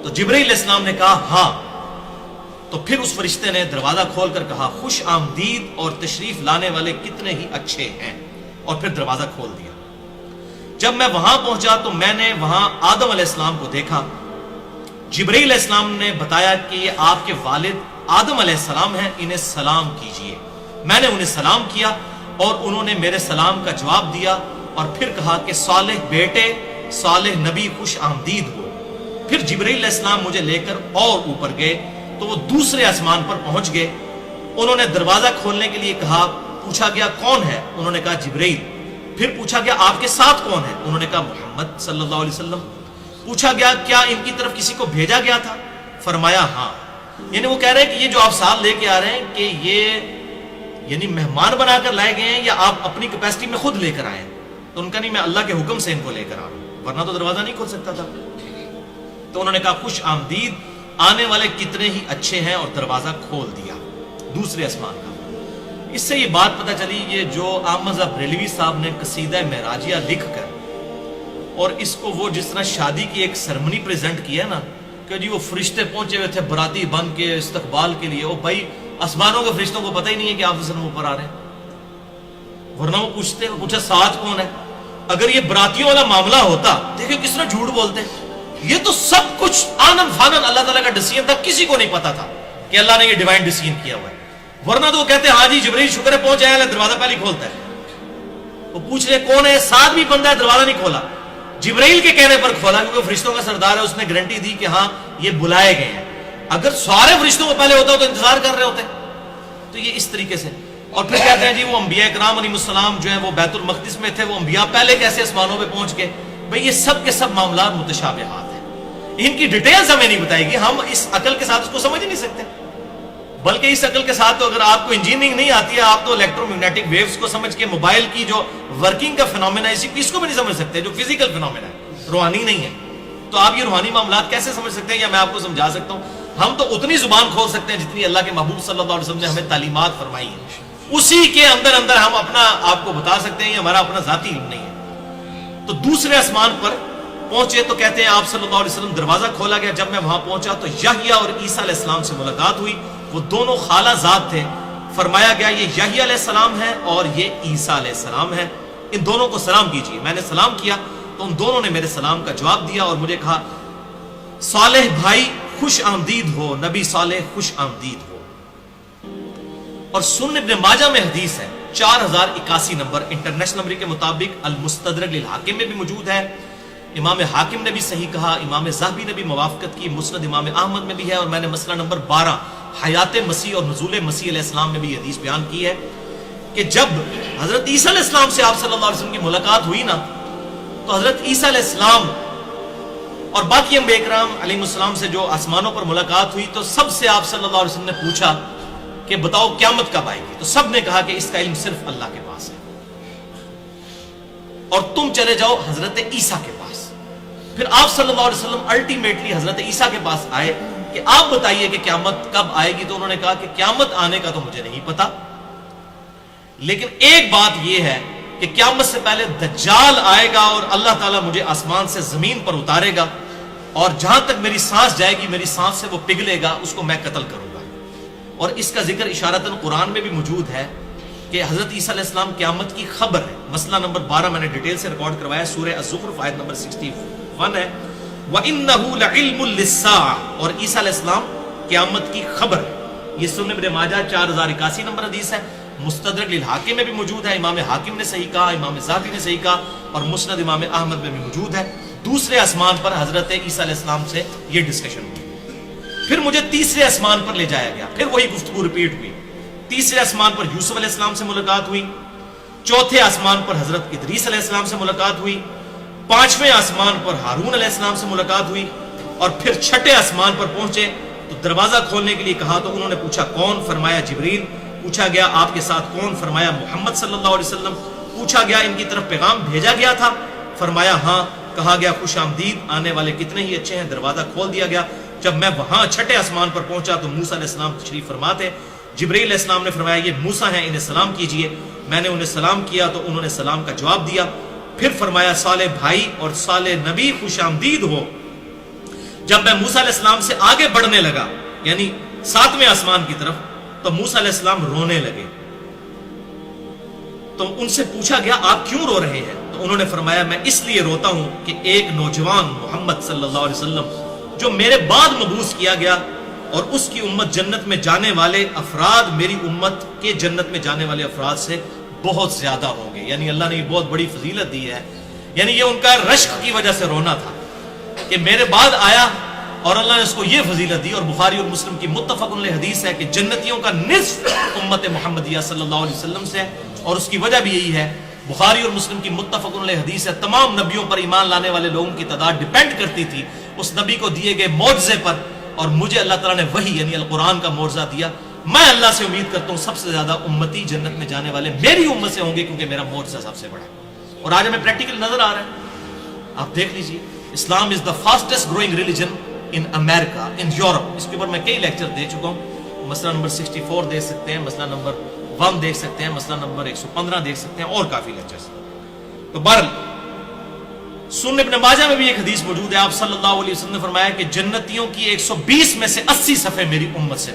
Speaker 1: تو جبرائیل علیہ السلام نے کہا ہاں۔ تو پھر اس فرشتے نے دروازہ کھول کر کہا خوش آمدید اور تشریف لانے والے کتنے ہی اچھے ہیں، اور پھر دروازہ کھول دیا۔ جب میں وہاں پہنچا تو میں نے وہاں آدم علیہ السلام کو دیکھا۔ جبرائیل علیہ السلام نے بتایا کہ یہ آپ کے والد آدم علیہ السلام ہیں، انہیں سلام کیجئے۔ میں نے انہیں سلام کیا اور انہوں نے میرے سلام کا جواب دیا اور پھر کہا کہ صالح بیٹے، صالح نبی خوش آمدید ہو۔ پھر جبرائیل علیہ السلام مجھے لے کر اور اوپر گئے تو وہ دوسرے آسمان پر پہنچ گئے۔ انہوں نے دروازہ کھولنے کے لیے کہا، پوچھا گیا کون ہے؟ انہوں نے کہا جبرائیل۔ پھر پوچھا گیا آپ کے ساتھ کون ہے؟ انہوں نے کہا محمد صلی اللہ علیہ وسلم۔ پوچھا گیا کیا ان کی طرف کسی کو بھیجا گیا تھا؟ فرمایا ہاں۔ یعنی وہ کہہ رہے ہیں کہ یہ جو آپ ساتھ لے کے آ رہے ہیں کہ یہ یعنی مہمان بنا کر لائے گئے ہیں یا آپ اپنی کیپیسٹی میں خود لے کر آئے ہیں؟ تو ان کا نہیں، میں اللہ کے حکم سے ان کو لے کر آ رہا ہوں، ورنہ تو دروازہ نہیں کھول سکتا تھا۔ تو انہوں نے کہا خوش آمدید، آنے والے کتنے ہی اچھے ہیں، اور دروازہ کھول دیا دوسرے آسمان کا۔ اس سے یہ بات پتہ چلی، یہ جو احمد بریلوی صاحب نے قصیدہ معراجیہ لکھ کر اور اس کو وہ جس طرح شادی کی ایک سرمنی پریزنٹ کیا نا کہ جی وہ فرشتے پہنچے ہوئے تھے براتی بن کے استقبال کے لیے، وہ بھائی آسمانوں کے فرشتوں کو پتہ ہی نہیں ہے کہ آپ وسلم اوپر آ رہے ہیں، ورنہ وہ پوچھا ساتھ کون ہے۔ اگر یہ براتیوں والا معاملہ ہوتا، دیکھیں کس طرح جھوٹ بولتے، یہ تو سب کچھ آنن فانن اللہ تعالیٰ کا ڈیسیژن تھا، کسی کو نہیں پتا تھا کہ اللہ نے یہ ڈیوائن ڈیسیژن کیا ہوا ہے، ورنہ تو وہ کہتے ہاں جی جبرائیل شکر ہے پہنچ جائے، دروازہ پہلے کھولتا ہے۔ وہ پوچھ رہے کون ہے، ساتھ بھی بندہ ہے، دروازہ نہیں کھولا، جبرائیل کے کہنے پر کھولا کیونکہ فرشتوں کا سردار ہے، اس نے گارنٹی دی کہ ہاں یہ بلائے گئے ہیں۔ اگر سارے فرشتوں کو پہلے ہوتا تو انتظار کر رہے ہوتے۔ تو یہ اس طریقے سے، اور پھر کہتے ہیں جی وہ انبیاء کرام علیہ السلام جو ہیں وہ بیت المقدس میں تھے، وہ انبیاء پہلے کیسے آسمانوں پہ پہنچ گئے؟ بھئی یہ سب کے سب معاملات متشابہات ہیں، ان کی ڈیٹیلز ہمیں نہیں بتائے گی، ہم اس عقل کے ساتھ اس کو سمجھ نہیں سکتے، بلکہ اس عقل کے ساتھ تو اگر آپ کو انجینئرنگ نہیں آتی ہے، آپ تو الیکٹرو میگنیٹک ویوز کو سمجھ کے موبائل کی جو ورکنگ کا فینومینا ہے اس کو بھی نہیں سمجھ سکتے، جو فزیکل فینومینا ہے، روحانی نہیں ہے، تو آپ یہ روحانی معاملات کیسے سمجھ سکتے ہیں؟ یا میں آپ کو سمجھا سکتا ہوں، ہم تو اتنی زبان کھول سکتے ہیں جتنی اللہ کے محبوب صلی اللہ علیہ وسلم نے ہمیں تعلیمات فرمائی ہیں، اسی کے اندر ہم اپنا آپ کو بتا سکتے ہیں، یہ ہمارا اپنا ذاتی علم نہیں ہے۔ تو دوسرے آسمان پر پہنچے تو کہتے ہیں آپ صلی اللہ علیہ وسلم دروازہ کھولا گیا. جب میں وہاں پہنچا تو یحییٰ اور عیسیٰ علیہ السلام سے ملاقات ہوئی. وہ دونوں خالہ زاد تھے. فرمایا گیا یہ یحییٰ علیہ السلام ہے اور یہ عیسیٰ علیہ السلام ہے, ان دونوں کو سلام کیجیے. میں نے سلام کیا تو ان دونوں نے میرے سلام کا جواب دیا اور مجھے کہا صالح بھائی خوش آمدید ہو, نبی صالح خوش آمدید ہو. اور سنن ابن ماجہ میں حدیث ہے 4081 نمبر انٹرنیشنل نمبر کے مطابق, المستدرک للحاکم میں بھی موجود ہے, امام حاکم نے بھی صحیح کہا, امام ذہبی نے بھی موافقت کی, مسند امام احمد میں بھی ہے, اور میں نے مسئلہ نمبر 12 حیات مسیح اور نزول مسیح علیہ السلام میں بھی حدیث بیان کی ہے کہ جب حضرت عیسیٰ علیہ السلام سے آپ صلی اللہ علیہ وسلم کی ملاقات ہوئی نا, تو حضرت عیسیٰ علیہ السلام اور باقی انبیاء کرام علیہ السلام سے جو آسمانوں پر ملاقات ہوئی تو سب سے آپ صلی اللہ علیہ وسلم نے پوچھا کہ بتاؤ قیامت کب آئے گی, تو سب نے کہا کہ اس کا علم صرف اللہ کے پاس ہے, اور تم چلے جاؤ حضرت عیسیٰ کے پاس. پھر آپ صلی اللہ علیہ وسلم الٹیمیٹلی حضرت عیسیٰ کے پاس آئے کہ آپ بتائیے کہ قیامت کب آئے گی. تو انہوں نے کہا کہ قیامت آنے کا تو مجھے نہیں پتا, لیکن ایک بات یہ ہے کہ قیامت سے پہلے دجال آئے گا اور اللہ تعالیٰ مجھے آسمان سے زمین پر اتارے گا, اور جہاں تک میری سانس جائے گی میری سانس سے وہ پگھلے گا, اس کو میں قتل کروں گا. اور اس کا ذکر اشارتاً قرآن میں بھی موجود ہے کہ حضرت عیسیٰ علیہ السلام قیامت کی خبر ہے. مسئلہ نمبر 12 میں نے ڈیٹیل سے ریکارڈ کروایا, سورہ الزخرف آیت نمبر 61 ہے, وَإِنَّهُ لَعِلْمٌ لِلسَّاعَةِ, اور عیسیٰ علیہ السلام قیامت کی خبر ہے. یہ سنن ابن ماجہ 4081 نمبر حدیث ہے, مستدرک للحاکم میں بھی موجود ہے, امام حاکم نے صحیح کہا, امام ذہبی نے صحیح کہا, اور مسند امام احمد میں بھی موجود ہے. دوسرے آسمان پر حضرت عیسیٰ علیہ السلام سے یہ ڈسکشن ہوئی. پھر مجھے تیسرے آسمان پر لے جایا گیا, پھر وہی گفتگو ریپیٹ ہوئی. تیسرے آسمان پر یوسف علیہ السلام سے ملاقات ہوئی, چوتھے آسمان پر حضرت ادریس علیہ السلام سے ملاقات ہوئی, پانچویں آسمان پر ہارون علیہ السلام سے ملاقات ہوئی, اور پھر چھٹے آسمان پر پہنچے تو دروازہ کھولنے کے لیے کہا تو انہوں نے پوچھا کون, فرمایا جبریل. پوچھا گیا آپ کے ساتھ کون, فرمایا محمد صلی اللہ علیہ وسلم. پوچھا گیا ان کی طرف پیغام بھیجا گیا تھا, فرمایا ہاں. کہا گیا خوش آمدید, آنے والے کتنے ہی اچھے ہیں. دروازہ کھول دیا گیا. جب میں وہاں چھٹے آسمان پر پہنچا تو موسیٰ علیہ السلام تشریف فرما تھے. جبریل علیہ السلام نے فرمایا یہ موسیٰ ہیں, انہیں سلام کیجئے. میں نے انہیں سلام کیا تو انہوں نے سلام کا جواب دیا. پھر فرمایا صالح بھائی اور صالح نبی خوش آمدید ہو. جب میں موسیٰ علیہ السلام سے آگے بڑھنے لگا, یعنی 7ویں آسمان کی طرف, تو موسیٰ علیہ السلام رونے لگے. تو ان سے پوچھا گیا آپ کیوں رو رہے ہیں؟ تو انہوں نے فرمایا میں اس لیے روتا ہوں کہ ایک نوجوان محمد صلی اللہ علیہ وسلم جو میرے بعد مبعوث کیا گیا, اور اس کی امت جنت میں جانے والے افراد میری امت کے جنت میں جانے والے افراد سے بہت زیادہ ہوں گے. یعنی اللہ نے یہ بہت بڑی فضیلت دی ہے. یعنی یہ ان کا رشک کی وجہ سے رونا تھا کہ میرے بعد آیا اور اللہ نے اس کو یہ فضیلت دی. اور بخاری اور مسلم کی متفق علیہ حدیث ہے کہ جنتیوں کا نصف امت محمدیہ صلی اللہ علیہ وسلم سے, اور اس کی وجہ بھی یہی ہے. بخاری اور مسلم کی متفق علیہ حدیث ہے تمام نبیوں پر ایمان لانے والے لوگوں کی تعداد ڈیپینڈ کرتی تھی اس نبی کو دیے گئے معجزے پر, اور مجھے اللہ تعالیٰ نے وہی یعنی القرآن کا معجزہ دیا. میں اللہ سے امید کرتا ہوں سب سے زیادہ امتی جنت میں جانے والے میری امت سے ہوں گے, کیونکہ میرا معجزہ سب سے بڑا ہے. اور آج ہمیں پریکٹیکل نظر آ رہا ہے, آپ دیکھ لیجئے. Islam is the fastest growing religion in America, in Europe. اس کے اوپر میں کئی لیکچر دے چکا ہوں. مسئلہ نمبر 64 دیکھ سکتے ہیں, مسئلہ نمبر 1 دیکھ سکتے ہیں, مسئلہ نمبر 115 دیکھ سکتے ہیں, اور کافی لیکچرز. تو بہرحال سنن ابن ماجہ میں بھی ایک حدیث موجود ہے. آپ صلی اللہ علیہ وسلم نے فرمایا کہ جنتیوں کی 120 میں سے 80 صفحے میری امت سے,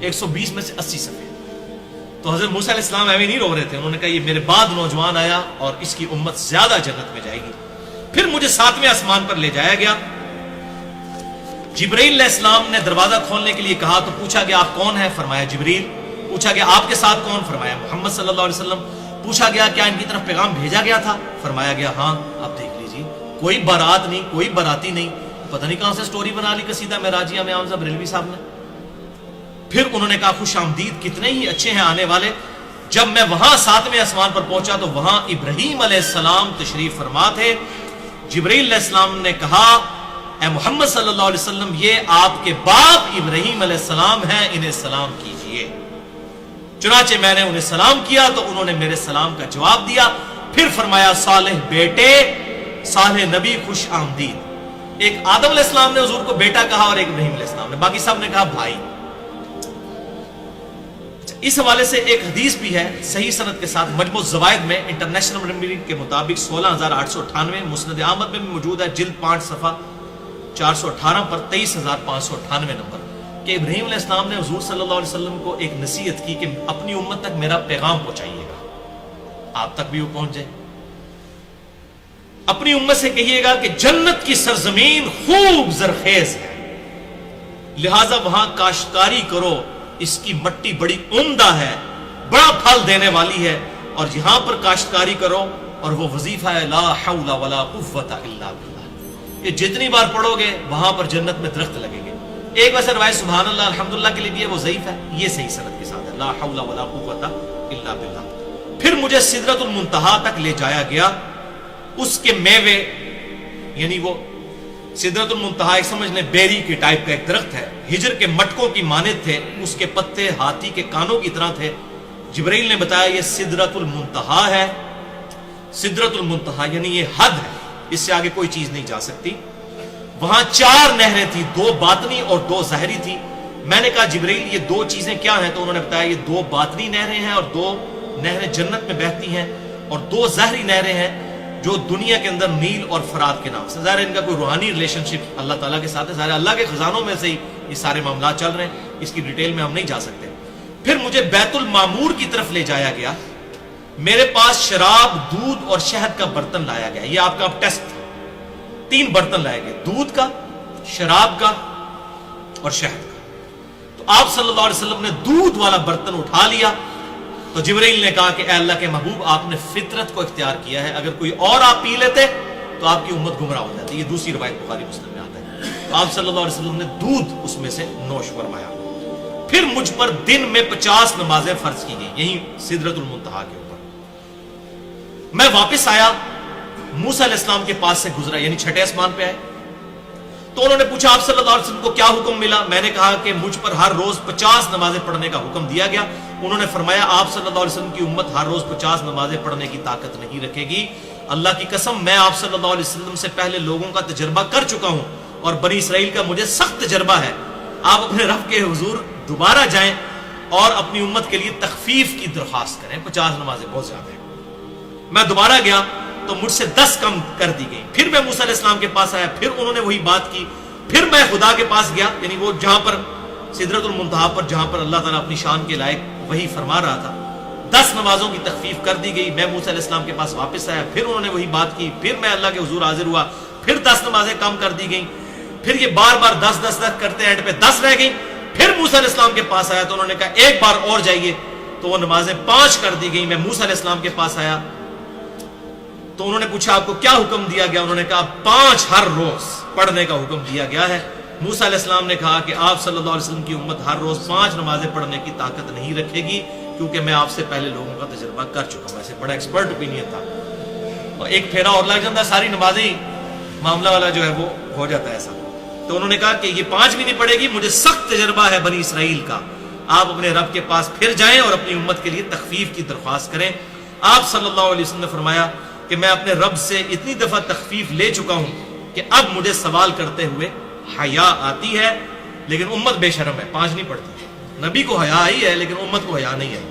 Speaker 1: 120 میں سے 80 صفحے. تو حضرت موسیٰ علیہ السلام ایویں نہیں رو رہے تھے, انہوں نے کہا یہ میرے بعد نوجوان آیا اور اس کی امت زیادہ جنت میں جائے گی. پھر مجھے 7ویں آسمان پر لے جایا گیا. جبرائیل علیہ السلام نے دروازہ کھولنے کے لیے کہا تو پوچھا گیا آپ کون ہیں؟ فرمایا جبریل. پوچھا گیا آپ کے ساتھ کون؟ فرمایا محمد صلی اللہ علیہ وسلم. پوچھا گیا کیا ان کی طرف پیغام بھیجا گیا تھا؟ فرمایا گیا ہاں. آپ دیکھ لیجیے, کوئی بارات نہیں, کوئی باراتی نہیں, پتہ نہیں کہاں سے سٹوری بنا لی قصیدہ معراجیہ میں امام صاحب ریلوی صاحب نے. پھر انہوں نے کہا خوش آمدید, کتنے ہی اچھے ہیں آنے والے. جب میں وہاں 7ویں آسمان پر پہنچا تو وہاں ابراہیم علیہ السلام تشریف فرما تھے. جبرائیل علیہ السلام نے کہا اے محمد صلی اللہ علیہ وسلم یہ آپ کے باپ ابراہیم علیہ السلام ہیں, انہیں سلام کیجئے. چنانچہ میں نے انہیں سلام کیا تو انہوں نے میرے سلام کا جواب دیا. پھر فرمایا صالح بیٹے, صالح نبی خوش آمدید. ایک آدم علیہ السلام نے حضور کو بیٹا کہا اور ایک ابراہیم علیہ السلام نے, باقی سب نے کہا بھائی. اس حوالے سے ایک حدیث بھی ہے صحیح سند کے ساتھ، مجموع الزوائد میں انٹرنیشنل نمبر کے مطابق 16898، مسند احمد میں بھی موجود ہے، جلد 5 صفحہ 418 پر 23598 نمبر، کہ ابراہیم علیہ السلام نے حضور صلی اللہ علیہ وسلم کو ایک نصیحت کی کہ اپنی امت تک میرا پیغام پہنچائیے گا، آپ تک بھی وہ پہنچ جائے۔ اپنی امت سے کہیے گا کہ جنت کی سرزمین خوب زرخیز ہے، لہذا وہاں کاشتکاری کرو، اس کی مٹی بڑی عمدہ ہے، بڑا پھل دینے والی ہے، اور یہاں پر کاشتکاری کرو، اور وہ وظیفہ ہے لا حول ولا قوت الا باللہ، یہ جتنی بار پڑھو گے وہاں پر جنت میں درخت لگیں گے۔ ایک ویسے روایت سبحان اللہ الحمدللہ کے لیے بھی ہے، وہ ضعیف ہے، یہ صحیح سند کے ساتھ ہے، لا حول ولا قوت الا باللہ۔ پھر مجھے سدرۃ المنتہا تک لے جایا گیا، اس کے میوے، یعنی وہ سدرۃ المنتہا ایک سمجھ لیں بیری کی ٹائپ کا ایک درخت ہے، ہجر کے مٹکوں کی مانند تھے، اس کے پتے ہاتھی کے کانوں کی طرح تھے۔ جبرائیل نے بتایا یہ سدرۃ المنتہا ہے، سدرۃ المنتہا یعنی یہ حد ہے، اس سے آگے کوئی چیز نہیں جا سکتی۔ وہاں 4 نہریں تھیں، 2 باطنی اور 2 ظاہری تھی۔ میں نے کہا جبرائیل یہ 2 چیزیں کیا ہیں؟ تو انہوں نے بتایا یہ 2 باطنی نہریں ہیں اور 2 نہریں جنت میں بہتی ہیں، اور 2 ظاہری نہریں ہیں جو دنیا کے اندر نیل اور فرات کے نام سے۔ ظاہر ان کا کوئی روحانی ریلیشن شپ اللہ تعالیٰ کے ساتھ ہے، ظاہر اللہ کے خزانوں میں سے ہی یہ سارے معاملات چل رہے ہیں، اس کی ڈیٹیل میں ہم نہیں جا سکتے۔ پھر مجھے بیت المعمور کی طرف لے جایا گیا، میرے پاس شراب، دودھ اور شہد کا برتن لایا گیا، یہ آپ کا ٹیسٹ تھا۔ 3 برتن لائے گئے، دودھ کا، شراب کا اور شہد کا۔ تو آپ صلی اللہ علیہ وسلم نے دودھ والا برتن اٹھا لیا، تو جبرائیل نے کہا کہ اے اللہ کے محبوب آپ نے فطرت کو اختیار کیا ہے، اگر کوئی اور آپ پی لیتے تو آپ کی امت گمراہ ہو جاتی۔ یہ دوسری روایت بخاری مسلم میں آتا ہے۔ تو آپ صلی اللہ علیہ وسلم نے دودھ اس میں سے نوش فرمایا۔ پھر مجھ پر دن میں 50 نمازیں فرض کی گئی، یہی سدرۃ المنتہا کے اوپر۔ میں واپس آیا، موسیٰ علیہ السلام کے پاس سے گزرا، یعنی 6ٹھے آسمان پہ آئے، تو انہوں نے پوچھا آپ صلی اللہ علیہ وسلم کو کیا حکم ملا؟ میں نے کہا کہ مجھ پر ہر روز 50 نمازیں پڑھنے کا حکم دیا گیا۔ انہوں نے فرمایا آپ صلی اللہ علیہ وسلم کی امت ہر روز 50 نمازیں پڑھنے کی طاقت نہیں رکھے گی، اللہ کی قسم میں آپ صلی اللہ علیہ وسلم سے پہلے لوگوں کا تجربہ کر چکا ہوں، اور بنی اسرائیل کا مجھے سخت تجربہ ہے۔ آپ اپنے رب کے حضور دوبارہ جائیں اور اپنی امت کے لیے تخفیف کی درخواست کریں، 50 نمازیں بہت زیادہ ہیں۔ میں دوبارہ گیا تو مجھ سے 10 کم کر دی گئی۔ پھر میں موسیٰ علیہ السلام کے پاس آیا، پھر انہوں نے وہی بات کی۔ پھر میں خدا کے پاس گیا، یعنی وہ جہاں پر سدرۃ المنتہا پر جہاں پر اللہ تعالیٰ اپنی شان کے لائق وہی فرما رہا تھا، 10 نمازوں کی تخفیف کر دی گئی۔ میں موسیٰ علیہ السلام کے پاس واپس آیا، پھر انہوں نے وہی بات کی۔ پھر میں اللہ کے حضور حاضر ہوا، پھر 10 نمازیں کم کر دی گئیں۔ پھر یہ بار بار 10 کرتے اینڈ پہ 10 رہ گئی۔ پھر موسیٰ علیہ السلام کے پاس آیا تو انہوں نے کہا ایک بار اور جائیے، تو وہ نمازیں 5 کر دی گئی۔ میں موسیٰ علیہ السلام کے پاس آیا تو انہوں نے پوچھا آپ کو کیا حکم دیا گیا؟ انہوں نے کہا 5 ہر روز پڑھنے کا حکم دیا گیا ہے۔ موسیٰ علیہ السلام نے کہا کہ آپ صلی اللہ علیہ وسلم کی امت ہر روز 5 نمازیں پڑھنے کی طاقت نہیں رکھے گی، کیونکہ میں آپ سے پہلے لوگوں کا تجربہ کر چکا ہوں۔ ایسے بڑا ایکسپرٹ اوپینین تھا، اور ایک پھیرا اور لگ جاتا ہے، ساری نمازیں معاملہ والا جو ہے وہ ہو جاتا ہے ایسا۔ تو انہوں نے کہا کہ یہ 5 بھی نہیں پڑے گی، مجھے سخت تجربہ ہے بنی اسرائیل کا، آپ اپنے رب کے پاس پھر جائیں اور اپنی امت کے لیے تخفیف کی درخواست کریں۔ آپ صلی اللہ علیہ وسلم نے فرمایا کہ میں اپنے رب سے اتنی دفعہ تخفیف لے چکا ہوں کہ اب مجھے سوال کرتے ہوئے حیا آتی ہے، لیکن امت بے شرم ہے، 5 نہیں پڑھتی۔ نبی کو حیا آئی ہے لیکن امت کو حیا نہیں ہے۔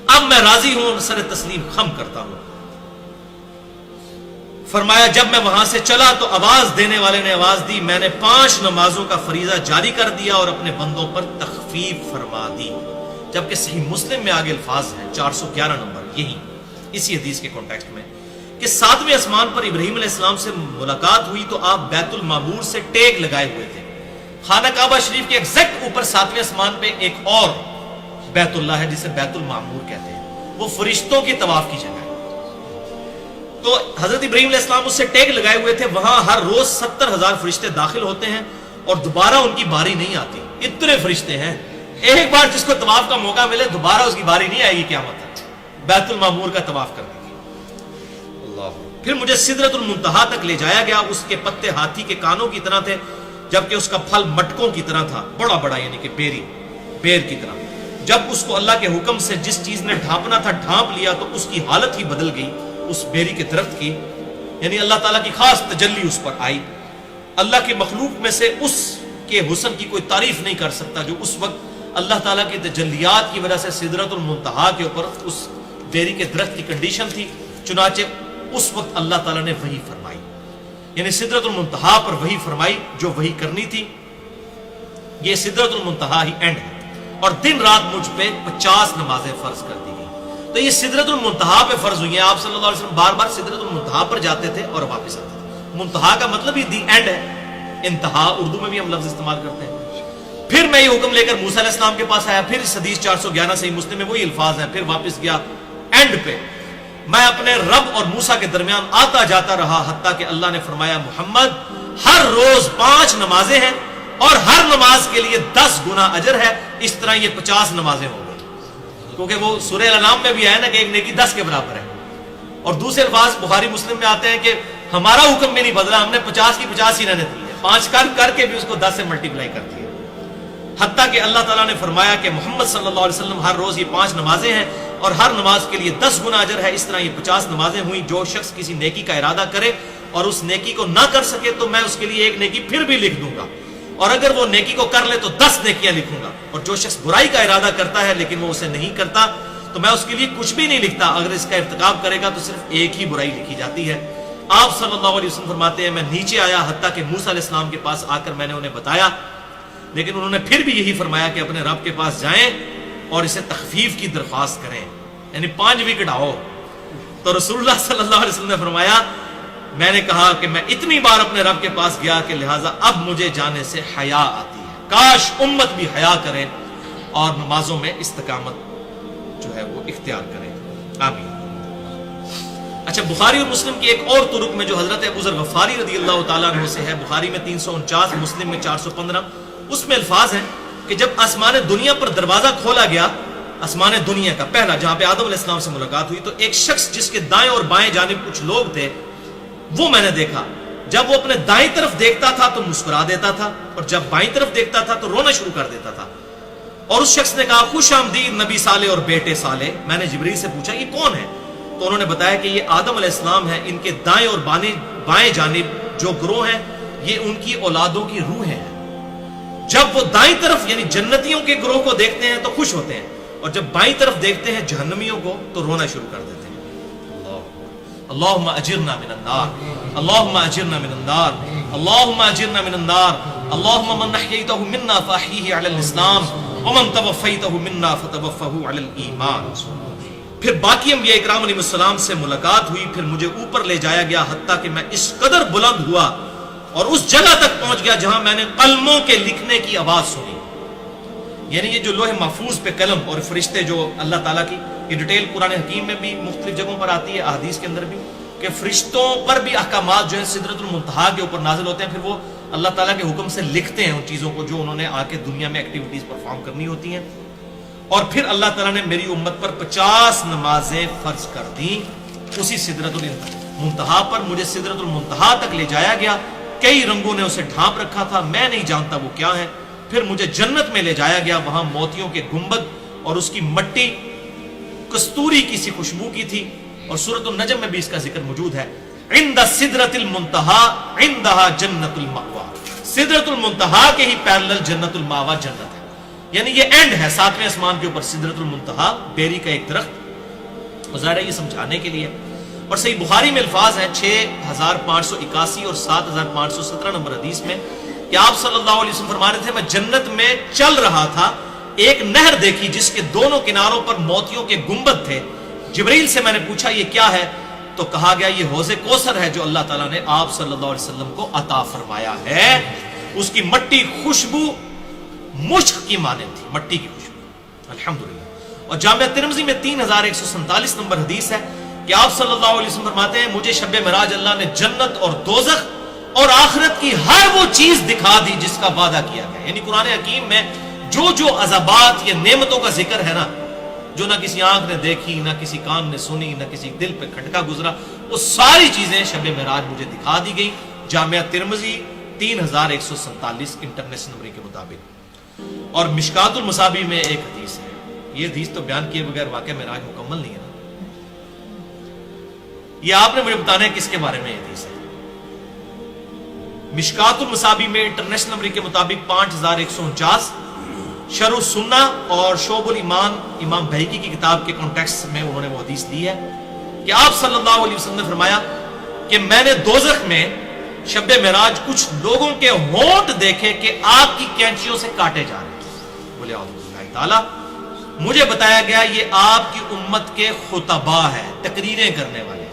Speaker 1: اب میں راضی ہوں، سر تسلیم خم کرتا ہوں۔ فرمایا جب میں وہاں سے چلا تو آواز دینے والے نے آواز دی، میں نے 5 نمازوں کا فریضہ جاری کر دیا اور اپنے بندوں پر تخفیف فرما دی۔ جبکہ صحیح مسلم میں آگے الفاظ ہیں 411 نمبر، یہی اسی حدیث کے کانٹیکسٹ میں، کہ 7ویں آسمان پر ابراہیم علیہ السلام سے ملاقات ہوئی تو آپ بیت المعمور سے ٹیک لگائے ہوئے تھے۔ خانہ کعبہ شریف کے ایگزیکٹ اوپر 7ویں آسمان پہ ایک اور بیت اللہ ہے جسے بیت المعمور کہتے ہیں، وہ فرشتوں کے طواف کی جگہ ہے۔ تو حضرت ابراہیم علیہ السلام اس سے ٹیک لگائے ہوئے تھے، وہاں ہر روز 70,000 فرشتے داخل ہوتے ہیں اور دوبارہ ان کی باری نہیں آتی، اتنے فرشتے ہیں۔ ایک بار جس کو طواف کا موقع ملے دوبارہ اس کی باری نہیں آئے گی قیامت تک بیت المعمور کا طواف کرنے کی۔ پھر مجھے سدرۃ المنتہا تک لے جایا گیا، اس کے پتے ہاتھی کے کانوں کی طرح تھے، جبکہ اس کا پھل مٹکوں کی طرح تھا، بڑا بڑا، یعنی کہ بیر کی طرح۔ جب اس کو اللہ کے حکم سے جس چیز نے ڈھانپنا تھا ڈھانپ لیا تو اس کی حالت ہی بدل گئی، اس بیری کے درخت کی، یعنی اللہ تعالیٰ کی خاص تجلی اس پر آئی۔ اللہ کی مخلوق میں سے اس کے حسن کی کوئی تعریف نہیں کر سکتا جو اس وقت اللہ تعالیٰ کی تجلیات کی وجہ سے سدرۃ المنتہا کے اوپر اس بیری کے درخت کی کنڈیشن تھی، چنانچہ اس وقت اللہ تعالیٰ نے وحی فرمائی، یعنی سدرۃ المنتہا پر وحی فرمائی جو وحی کرنی تھی۔ یہ سدرۃ المنتہا ہی اینڈ ہے، اور دن رات مجھ پہ 50 نمازیں فرض کر دی گئی۔ تو یہ سدرۃ المنتہا پہ فرض ہوئی ہیں۔ آپ صلی اللہ علیہ وسلم بار بار سدرۃ المنتہا پر جاتے تھے اور واپس آتے تھے۔ منتہا کا مطلب ہی دی اینڈ ہے، انتہا اردو میں بھی ہم لفظ استعمال کرتے ہیں۔ پھر میں یہ حکم لے کر موسیٰ علیہ السلام کے پاس آیا، پھر اس حدیث 411 صحیح مسلم میں وہی الفاظ ہیں، پھر واپس گیا اینڈ پہ۔ میں اپنے رب اور موسیٰ کے درمیان آتا جاتا رہا، حتیٰ کہ اللہ نے فرمایا محمد ہر روز 5 نمازیں ہیں اور ہر نماز کے لیے 10 گنا اجر ہے، اس طرح یہ 50 نمازیں ہو گئی، کیونکہ وہ سورہ الانعام میں بھی ہے نا کہ ایک نیکی 10 کے برابر ہے۔ اور دوسرے الفاظ بخاری مسلم میں آتے ہیں کہ ہمارا حکم بھی نہیں بدلا، ہم نے 50 کی 50 ہی رہنے دی ہے، 5 کر کے بھی اس کو 10 سے ملٹیپلائی کر دیا، حتیٰ کہ اللہ تعالیٰ نے فرمایا کہ محمد صلی اللہ علیہ وسلم ہر روز یہ 5 نمازیں ہیں اور ہر نماز کے لیے 10 گنا اجر ہے، اس طرح یہ 50 نمازیں ہوئیں۔ جو شخص کسی نیکی کا ارادہ کرے اور اس نیکی کو نہ کر سکے تو میں اس کے لیے ایک نیکی پھر بھی لکھ دوں گا، اور اگر وہ نیکی کو کر لے تو 10 نیکیاں لکھوں گا، اور جو شخص برائی کا ارادہ کرتا ہے لیکن وہ اسے نہیں کرتا تو میں اس کے لیے کچھ بھی نہیں لکھتا، اگر اس کا ارتکاب کرے گا تو صرف ایک ہی برائی لکھی جاتی ہے۔ آپ صلی اللہ علیہ وسلم فرماتے ہیں میں نیچے آیا حتیٰ کہ موسیٰ علیہ السلام کے پاس آ کر میں نے انہیں بتایا، لیکن انہوں نے پھر بھی یہی فرمایا کہ اپنے رب کے پاس جائیں اور اسے تخفیف کی درخواست کریں، یعنی 5 بھی گھٹاؤ۔ تو رسول اللہ صلی اللہ علیہ وسلم نے فرمایا میں نے کہا کہ میں اتنی بار اپنے رب کے پاس گیا کہ لہٰذا اب مجھے جانے سے حیا آتی ہے، کاش امت بھی حیا کرے اور نمازوں میں استقامت جو ہے وہ اختیار کرے، آمین۔ اچھا، بخاری اور مسلم کی ایک اور طرق میں جو حضرت ابو ذر غفاری رضی اللہ تعالیٰ عنہ سے ہے، بخاری میں 349، مسلم میں 415، اس میں الفاظ ہیں کہ جب آسمان دنیا پر دروازہ کھولا گیا، آسمان دنیا کا پہلا جہاں پہ آدم علیہ السلام سے ملاقات ہوئی، تو ایک شخص جس کے دائیں اور بائیں جانب کچھ لوگ تھے وہ میں نے دیکھا، جب وہ اپنے دائیں طرف دیکھتا تھا تو مسکرا دیتا تھا اور جب بائیں طرف دیکھتا تھا تو رونا شروع کر دیتا تھا۔ اور اس شخص نے کہا خوش آمدید نبی صالح اور بیٹے صالح۔ میں نے جبریل سے پوچھا یہ کون ہے؟ تو انہوں نے بتایا کہ یہ آدم علیہ السلام ہے، ان کے دائیں اور بائیں جانب جو گروہ ہیں یہ ان کی اولادوں کی روحیں ہیں۔ جب وہ دائیں طرف یعنی جنتیوں کے گروہ کو دیکھتے ہیں تو خوش ہوتے ہیں، اور جب بائیں طرف دیکھتے ہیں جہنمیوں کو تو رونا شروع کر دیتے ہیں۔ اللہم اجرنا من النار، اللہم اجرنا من النار، اللہم اجرنا من النار، اللہم من احییتہ منا فاحیہ علی الاسلام ومن توفیتہ منا فتوفہ علی الایمان۔ پھر باقی انبیاء اکرام علیہ السلام سے ملاقات ہوئی، پھر مجھے اوپر لے جایا گیا حتیٰ کہ میں اس قدر بلند ہوا اور اس جگہ تک پہنچ گیا جہاں میں نے قلموں کے لکھنے کی آواز سنی، یعنی یہ جو لوح محفوظ پہ قلم اور فرشتے جو اللہ تعالیٰ کی یہ ڈیٹیل قرآن حکیم میں بھی مختلف جگہوں پر آتی ہے، احادیث کے اندر بھی، کہ فرشتوں پر بھی احکامات جو ہیں سدرۃ المنتہا کے اوپر نازل ہوتے ہیں، پھر وہ اللہ تعالیٰ کے حکم سے لکھتے ہیں ان چیزوں کو جو انہوں نے آ کے دنیا میں ایکٹیویٹیز پرفارم کرنی ہوتی ہیں۔ اور پھر اللہ تعالیٰ نے میری امت پر 50 نمازیں فرض کر دیں اسی سدرۃ المنتہا پر۔ مجھے سدرۃ المنتہا تک لے جایا گیا، کئی رنگوں نے اسے ڈھانپ رکھا تھا، میں نہیں جانتا وہ کیا ہے۔ پھر مجھے جنت میں لے جایا گیا، وہاں موتیوں کے گنبد اور اس کی مٹی کستوری کی سی خوشبو کی تھی، اور سورۃ النجم میں بھی اس کا ذکر موجود ہے، عند سدرۃ المنتہا عندہا جنت المأوا۔ سدرۃ المنتہا کے ہی پیرلل جنت المأوا جنت ہے، یعنی یہ اینڈ ہے 7ویں آسمان کے اوپر سدرۃ المنتہا، بیری کا ایک درخت۔ ظاہر ہے یہ سمجھانے کے لیے، اور صحیح بخاری میں الفاظ ہیں 6581 اور 7517 نمبر حدیث میں کہ آپ صلی اللہ علیہ وسلم فرما رہے تھے میں جنت میں چل رہا تھا، ایک نہر دیکھی جس کے دونوں کناروں پر موتیوں کے گنبد تھے۔ جبریل سے میں نے پوچھا یہ کیا ہے؟ تو کہا گیا یہ حوض کوثر ہے جو اللہ تعالیٰ نے آپ صلی اللہ علیہ وسلم کو عطا فرمایا ہے۔ اس کی مٹی خوشبو مشک کی مانند تھی، مٹی کی خوشبو، الحمدللہ۔ اور جامعہ ترمذی میں 3147 نمبر حدیث ہے کہ آپ صلی اللہ علیہ وسلم فرماتے ہیں مجھے شب معراج اللہ نے جنت اور دوزخ اور آخرت کی ہر وہ چیز دکھا دی جس کا وعدہ کیا گیا، یعنی قرآن حکیم میں جو جو عذابات یا نعمتوں کا ذکر ہے نا، جو نہ کسی آنکھ نے دیکھی، نہ کسی کان نے سنی، نہ کسی دل پہ کھٹکا گزرا، وہ ساری چیزیں شب معراج مجھے دکھا دی گئی۔ جامعہ ترمذی 3147 انٹرنیشنل نمبر کے مطابق۔ اور مشکات المصابیح میں ایک حدیث ہے، یہ حدیث تو بیان کیے بغیر واقعہ معراج مکمل نہیں ہے نا، یہ آپ نے مجھے بتانا ہے کس کے بارے میں یہ حدیث ہے۔ مشکات المصابیح میں انٹرنیشنل نمبر کے مطابق 5149، شرح السنہ اور شعب الایمان امام بہقی کی کتاب کے کانٹیکسٹ میں انہوں نے وہ حدیث لی ہے کہ آپ صلی اللہ علیہ وسلم نے فرمایا کہ میں نے دوزخ میں شب معراج کچھ لوگوں کے ہونٹ دیکھے کہ آگ کی کینچیوں سے کاٹے جا رہے ہیں. بولے اعوذ باللہ تعالی. مجھے بتایا گیا یہ آپ کی امت کے خطبا ہے, تقریریں کرنے والے,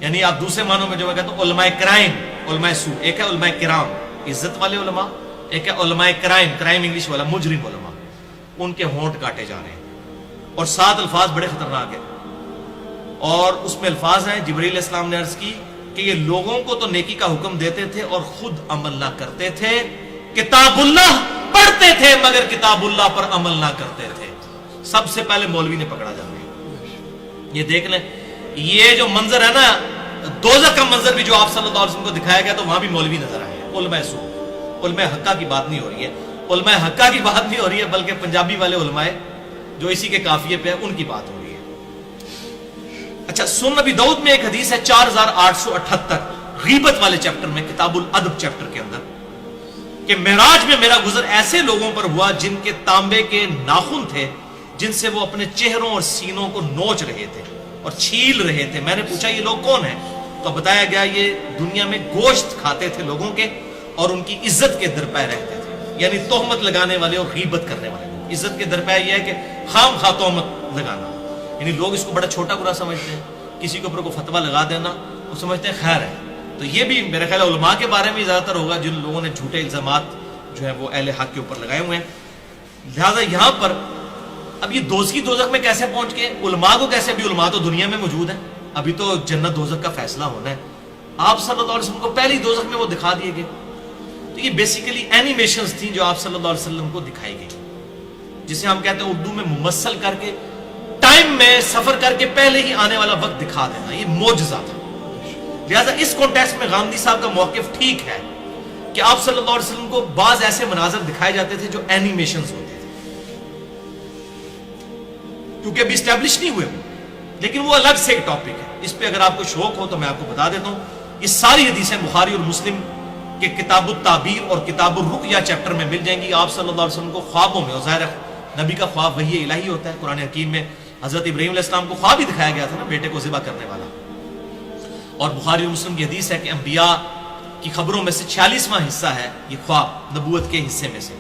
Speaker 1: یعنی آپ دوسرے معنوں میں جو میں کہتا ہوں علماء کرائم, علماء سو. ایک ہے علماء کرام عزت والے علماء, ایک ہے علماء کرائم, کرائم انگلش والا, مجرم علماء. ان کے ہونٹ کاٹے جا رہے ہیں اور 7 الفاظ بڑے خطرناک ہیں, اور اس میں الفاظ ہیں جبرائیل علیہ السلام نے عرض کی کہ یہ لوگوں کو تو نیکی کا حکم دیتے تھے اور خود عمل نہ کرتے تھے, کتاب اللہ پڑھتے تھے مگر کتاب اللہ پر عمل نہ کرتے تھے. سب سے پہلے مولوی نے پکڑا جانا ہے. یہ دیکھ لیں, یہ جو منظر ہے نا دوزخ کا منظر بھی جو آپ صلی اللہ علیہ وسلم کو دکھایا گیا تو وہاں بھی مولوی نظر آئے ہیں. علماء سو, علماء حقہ کی بات نہیں ہو رہی ہے, علماء حقہ کی بات نہیں ہو رہی ہے, بلکہ پنجابی والے علماء جو اسی کے قافیے پہ ان کی بات ہو رہی ہے. اچھا, سنن نبی داؤد میں ایک حدیث ہے 4878 غیبت والے چیپٹر میں, کتاب الادب چیپٹر کے اندر, کہ معراج میں میرا گزر ایسے لوگوں پر ہوا جن کے تانبے کے ناخن تھے جن سے وہ اپنے چہروں اور سینوں کو نوچ رہے تھے اور چھیل رہے تھے. میں نے پوچھا یہ لوگ کون ہیں, تو بتایا گیا یہ دنیا میں گوشت کھاتے تھے لوگوں کے اور ان کی عزت کے درپے رہتے تھے, یعنی تہمت لگانے والے اور غیبت کرنے والے. عزت کے درپے یہ ہے کہ خام خواہ تہمت لگانا, یعنی لوگ اس کو بڑا چھوٹا برا سمجھتے ہیں, کسی کے اوپر کو فتویٰ لگا دینا وہ سمجھتے ہیں خیر ہے. تو یہ بھی میرے خیال علماء کے بارے میں زیادہ تر ہوگا جن لوگوں نے جھوٹے الزامات جو ہے وہ اہل حق کے اوپر لگائے ہوئے ہیں. لہذا یہاں پر اب یہ دوزخ میں کیسے پہنچ گئے, علماء کو کیسے, بھی علماء تو دنیا میں موجود ہیں, ابھی تو جنت دوزخ کا فیصلہ ہونا ہے. آپ صلی اللہ علیہ وسلم کو پہلی دوزخ میں وہ دکھا دیے گئے. تو یہ بیسیکلی اینیمیشنز تھیں جو آپ صلی اللہ علیہ وسلم کو دکھائی گئی, جسے ہم کہتے ہیں اردو میں ممثل کر کے ٹائم میں سفر کر کے پہلے ہی آنے والا وقت دکھا دینا, یہ معجزہ تھا. لہذا اس کانٹیکسٹ میں غامدی صاحب کا موقف ٹھیک ہے کہ آپ صلی اللہ علیہ وسلم کو بعض ایسے مناظر دکھائے جاتے تھے جو اینیمیشنز ہوتے تھے, کیونکہ ابھی اسٹیبلش نہیں ہوئے وہ, لیکن وہ الگ سے ایک ٹاپک ہے. اس پہ اگر آپ کو شوق ہو تو میں آپ کو بتا دیتا ہوں, یہ ساری حدیثیں بخاری اور مسلم کے کتاب التعبیر اور کتاب الرقیہ چیپٹر میں مل جائیں گی. آپ صلی اللہ علیہ وسلم کو خوابوں میں, اور ظاہر نبی کا خواب وحی الہی ہوتا ہے, قرآن حکیم میں حضرت ابراہیم علیہ السلام کو خواب ہی دکھایا گیا تھا نا, بیٹے کو ذبح کرنے والا. اور بخاری اور مسلم کی حدیث ہے کہ انبیاء کی خبروں میں سے 46واں حصہ ہے یہ خواب نبوت کے حصے میں سے.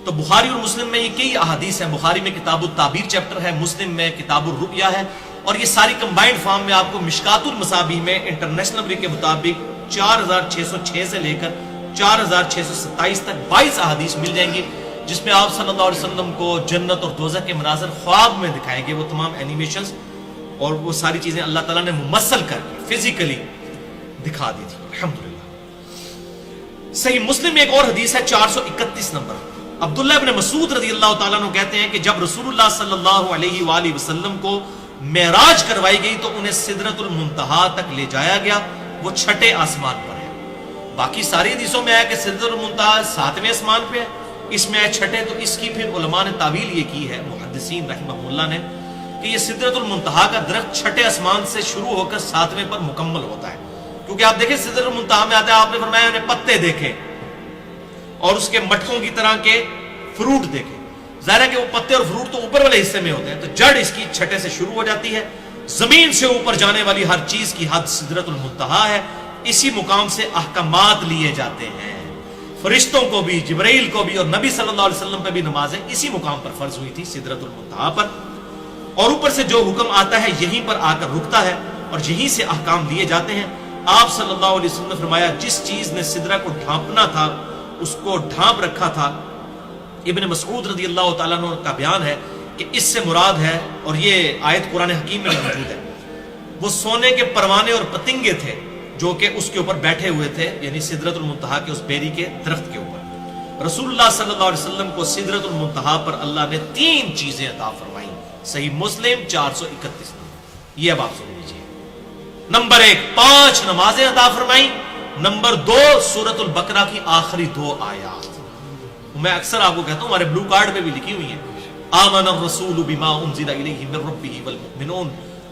Speaker 1: تو بخاری اور مسلم میں یہ کئی احادیث ہیں. بخاری میں کتاب التعبیر چیپٹر ہے, مسلم میں کتاب الرقیہ ہے, اور یہ ساری کمبائنڈ فارم میں آپ کو مشکات المصابیح میں انٹرنیشنل نمبر کے مطابق 4606 سے لے کر 4627 تک 22 احادیث مل جائیں گی, جس میں آپ صلی اللہ علیہ وسلم کو جنت اور دوزخ کے مناظر خواب میں دکھائے گئے. وہ تمام اینیمیشنز اور وہ ساری چیزیں اللہ تعالیٰ نے ممثل کر کے فزیکلی دکھا دی تھی. الحمدللہ. صحیح مسلم میں ایک اور حدیث ہے 431 نمبر. عبداللہ ابن مسعود رضی اللہ تعالیٰ عنہ کہتے ہیں کہ جب رسول اللہ صلی اللہ علیہ وآلہ وسلم کو معراج کروائی گئی تو انہیں سدرۃ المنتہا تک لے جایا گیا, وہ 6 آسمان پر ہے. باقی ساری حدیثوں میں آیا کہ سدرۃ المنتہا 7ویں آسمان پہ ہے, اس میں آئے 6, تو اس کی پھر علماء نے تعویل یہ کی ہے, محدثین رحمہ اللہ نے, کہ یہ سدرۃ المنتہا کا درخت 6 آسمان سے شروع ہو کر 7ویں پر مکمل ہوتا ہے. کیونکہ آپ دیکھیں سدرۃ المنتہا میں آتا ہے, آپ نے فرمایا انہیں پتے دیکھے اور اس کے مٹکوں کی طرح کے فروٹ دیکھے. ظاہر ہے کہ وہ پتے اور فروٹ تو اوپر والے حصے میں ہوتے ہیں, تو جڑ اس کی 6 سے شروع ہو جاتی ہے. زمین سے اوپر جانے والی ہر چیز کی حد سدرۃ المنتہا ہے. اسی مقام سے احکامات لیے جاتے ہیں, فرشتوں کو بھی, جبرائیل کو بھی, اور نبی صلی اللہ علیہ وسلم پہ بھی نمازیں اسی مقام پر فرض ہوئی تھی سدرۃ المنتہا پر. اور اوپر سے جو حکم آتا ہے یہیں پر آ کر رکتا ہے اور یہیں سے احکام لیے جاتے ہیں. آپ صلی اللہ علیہ وسلم نے فرمایا جس چیز نے سدرہ کو ڈھانپنا تھا اس کو ڈھانپ رکھا تھا. ابن مسعود رضی اللہ تعالیٰ عنہ کا بیان ہے کہ اس سے مراد ہے, اور یہ آیت قرآن حکیم میں موجود ہے, وہ سونے کے پروانے اور پتنگے تھے جو کہ اس کے اوپر بیٹھے ہوئے تھے, یعنی سدرۃ المنتہا کے اس بیری کے درخت کے اوپر. رسول اللہ صلی اللہ علیہ وسلم کو سدرۃ المنتہا پر اللہ نے 3 چیزیں عطا فرمائیں. صحیح مسلم 431. یہ اب آپ سن لیجیے. نمبر 1 5 نمازیں عطا فرمائیں. نمبر 2 سورۃ البقرہ کی آخری 2 آیات. میں اکثر آپ کو کہتا ہوں, ہمارے بلو کارڈ پہ بھی لکھی ہوئی ہیں, آمن الرسول بما انزل الیہ من ربہ والمؤمنون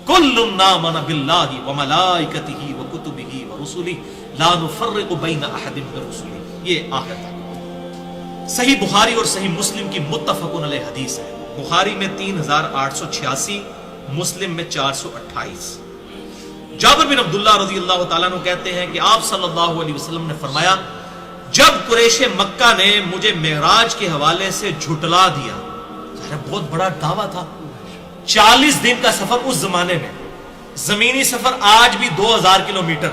Speaker 1: کل آمن باللہ وملائکتہ وکتبہ ورسلہ لا نفرق بین احد من رسلہ. یہ آخر تک. صحیح بخاری اور صحیح مسلم کی متفقن علیہ حدیث ہے. بخاری میں 3886، مسلم میں 428. جابر بن عبداللہ رضی اللہ تعالیٰ عنہ کہتے ہیں کہ آپ صلی اللہ علیہ وسلم نے فرمایا جب قریش مکہ نے مجھے معراج کے حوالے سے جھٹلا دیا، بہت بڑا دعویٰ تھا، 40 دن کا سفر اس زمانے میں، زمینی سفر آج بھی 2000 کلومیٹر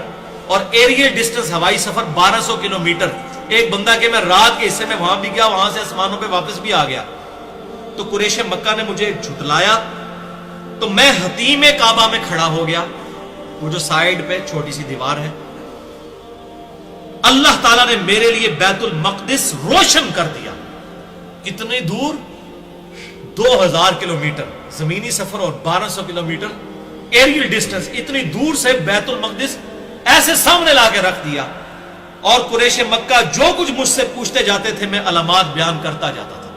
Speaker 1: اور ایریل ڈسٹنس ہوائی سفر 1200 کلومیٹر. ایک بندہ کہ میں رات کے حصے میں وہاں بھی گیا، وہاں سے آسمانوں پہ واپس بھی آ گیا. تو قریش مکہ نے مجھے جھٹلایا تو میں حتیم کعبہ میں کھڑا ہو گیا، وہ جو سائیڈ پہ چھوٹی سی دیوار ہے. اللہ تعالیٰ نے میرے لیے بیت المقدس روشن کر دیا. کتنی دور؟ 2000 کلومیٹر زمینی سفر اور 1200 کلومیٹر ایریل ڈسٹنس. اتنی دور سے بیت المقدس ایسے سامنے لا کے رکھ دیا. اور قریش مکہ جو کچھ مجھ سے پوچھتے جاتے تھے میں علامات بیان کرتا جاتا تھا.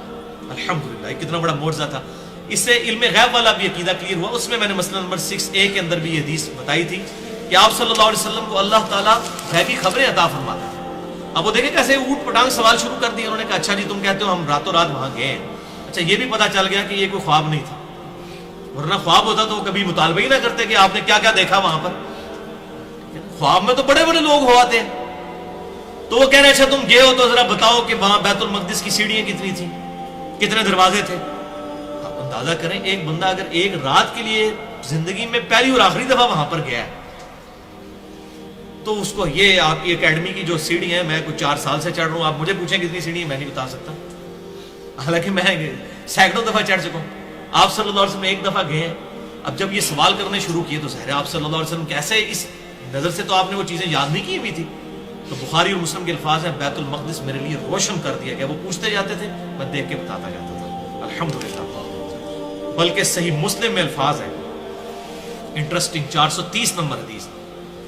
Speaker 1: الحمدللہ کتنا بڑا معجزہ تھا. اس سے علم غیب والا بھی عقیدہ کلیئر ہوا. اس میں نے مسئلہ نمبر 6A کے اندر بھی یہ حدیث بتائی تھی کہ آپ صلی اللہ علیہ وسلم کو اللہ تعالیٰ غیبی خبریں عطا فرماتا تھا. اب وہ دیکھیں کیسے اوٹ پٹانگ سوال شروع کر دیے. انہوں نے کہا اچھا جی تم کہتے ہو ہم راتوں رات وہاں گئے ہیں، اچھا یہ بھی پتا چل گیا کہ یہ کوئی خواب نہیں تھا، ورنہ خواب ہوتا تو وہ کبھی مطالبہ ہی نہ کرتے کہ آپ نے کیا کیا دیکھا وہاں پر. خواب میں تو بڑے بڑے لوگ ہو آتے ہیں. تو وہ کہہ رہے اچھا تم گئے ہو تو ذرا بتاؤ کہ وہاں بیت المقدس کی سیڑھیاں کتنی تھیں، کتنے دروازے تھے. آپ اندازہ کریں ایک بندہ اگر ایک رات کے لیے زندگی میں پہلی اور آخری دفعہ وہاں پر گیا ہے تو اس کو یہ آپ کی اکیڈمی کی جو سیڑھی ہیں میں کچھ 4 سال سے چڑھ رہا ہوں، آپ مجھے پوچھیں کتنی سیڑھی ہیں میں نہیں بتا سکتا، حالانکہ میں سینکڑوں دفعہ چڑھ چکا ہوں. آپ صلی اللہ علیہ وسلم ایک دفعہ گئے ہیں. اب جب یہ سوال کرنے شروع کیے تو ظاہر ہے آپ صلی اللہ علیہ وسلم کیسے اس نظر سے تو آپ نے وہ چیزیں یاد نہیں کی ہوئی تھی. تو بخاری اور مسلم کے الفاظ ہیں بیت المقدس میرے لیے روشن کر دیا گیا. وہ پوچھتے جاتے تھے میں دیکھ کے بتاتا جاتا تھا. الحمدللہ. بلکہ صحیح مسلم میں الفاظ ہیں انٹرسٹنگ 430 نمبر حدیث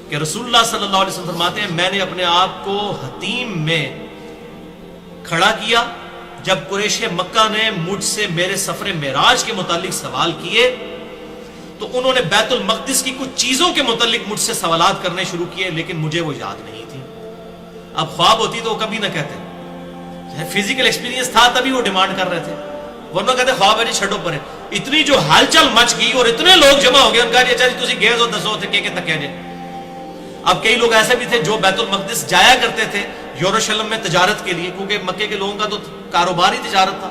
Speaker 1: کہ رسول اللہ صلی اللہ علیہ وسلم فرماتے ہیں میں نے اپنے آپ کو حتیم میں کھڑا کیا جب قریش مکہ نے مجھ سے میرے سفر معراج کے متعلق سوال کیے تو انہوں نے بیت المقدس کی کچھ چیزوں کے متعلق مجھ سے سوالات کرنے شروع کیے لیکن مجھے وہ یاد نہیں تھی. اب خواب ہوتی تو وہ کبھی نہ کہتے، فزیکل ایکسپیرینس تھا تبھی وہ ڈیمانڈ کر رہے تھے، ورنہ کہتے خواب ہے جی چھڈو پرے. اتنی جو ہلچل مچ گئی اور اتنے لوگ جمع ہو گئے ان کا جی اچھا جی تسی گئے ہو دسو تے کہ تک جے. اب کئی لوگ ایسے بھی تھے جو بیت المقدس جایا کرتے تھے یروشلم میں تجارت کے لیے، کیونکہ مکے کے لوگوں کا تو کاروبار ہی تجارت تھا،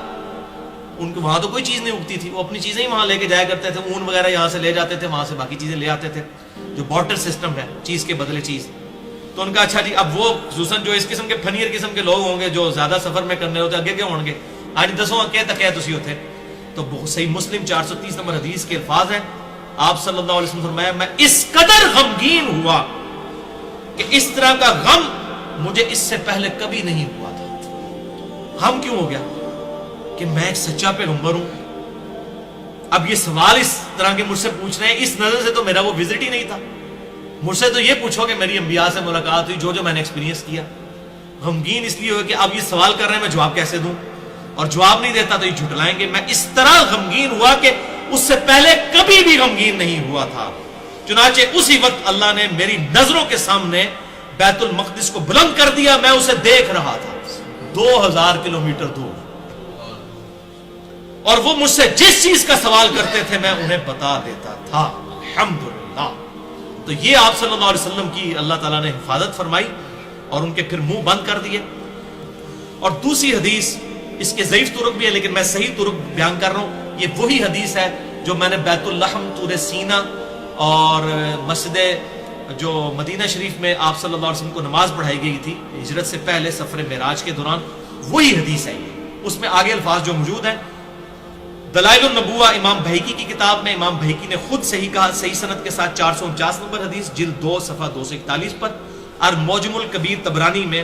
Speaker 1: ان کو وہاں تو کوئی چیز نہیں اگتی تھی، وہ اپنی چیزیں ہی وہاں لے کے جایا کرتے تھے. اون وغیرہ یہاں سے لے جاتے تھے، وہاں سے باقی چیزیں لے آتے تھے، جو بارٹر سسٹم ہے چیز کے بدلے چیز. تو ان کا اچھا جی اب وہ خصوصاً جو اس قسم کے فنیر قسم کے لوگ ہوں گے جو زیادہ سفر میں کرنے ہوتے اگے کے ہوں گے آج دسوں کہ تک ہے تسی ہوتے. تو صحیح مسلم 430 نمبر حدیث کے الفاظ ہیں آپ صلی اللہ علیہ وسلم فرمایا میں اس قدر غمگین ہوا کہ اس طرح کا غم مجھے اس سے پہلے کبھی نہیں ہوا تھا. غم کیوں ہو گیا؟ کہ میں ایک سچا پیغمبر ہوں. اب یہ سوال اس طرح کے مجھ سے پوچھ رہے ہیں، اس نظر سے تو میرا وہ وزٹ ہی نہیں تھا. مجھ سے تو یہ پوچھو کہ میری انبیاء سے ملاقات ہوئی، جو میں نے ایکسپیرینس کیا. غمگین اس لیے ہو کہ اب یہ سوال کر رہے ہیں میں جواب کیسے دوں، اور جواب نہیں دیتا تو یہ جھٹلائیں گے. میں اس طرح غمگین ہوا کہ اس سے پہلے کبھی بھی غمگین نہیں ہوا تھا. چنانچہ اسی وقت اللہ نے میری نظروں کے سامنے بیت المقدس کو بلند کر دیا. میں اسے دیکھ رہا تھا 2000 کلومیٹر دور، اور وہ مجھ سے جس چیز کا سوال کرتے تھے میں انہیں بتا دیتا تھا. الحمدللہ. تو یہ آپ صلی اللہ علیہ وسلم کی اللہ تعالیٰ نے حفاظت فرمائی اور ان کے پھر منہ بند کر دیے. اور دوسری حدیث اس کے ضعیف طرق بھی ہے لیکن میں صحیح طرق بیان کر رہا ہوں. یہ وہی حدیث ہے جو میں نے بیت اللحم طور سینا اور مسجد جو مدینہ شریف میں آپ صلی اللہ علیہ وسلم کو نماز پڑھائی گئی تھی ہجرت سے پہلے سفر معراج کے دوران، وہی حدیث ہے. اس میں آگے الفاظ جو موجود ہیں. دلائل النبوہ امام بہیقی کی کتاب میں امام بہیقی نے خود صحیح کہا صحیح سند کے ساتھ 449 نمبر حدیث جلد 2 صفحہ 241 پر، اور معجم الکبیر طبرانی میں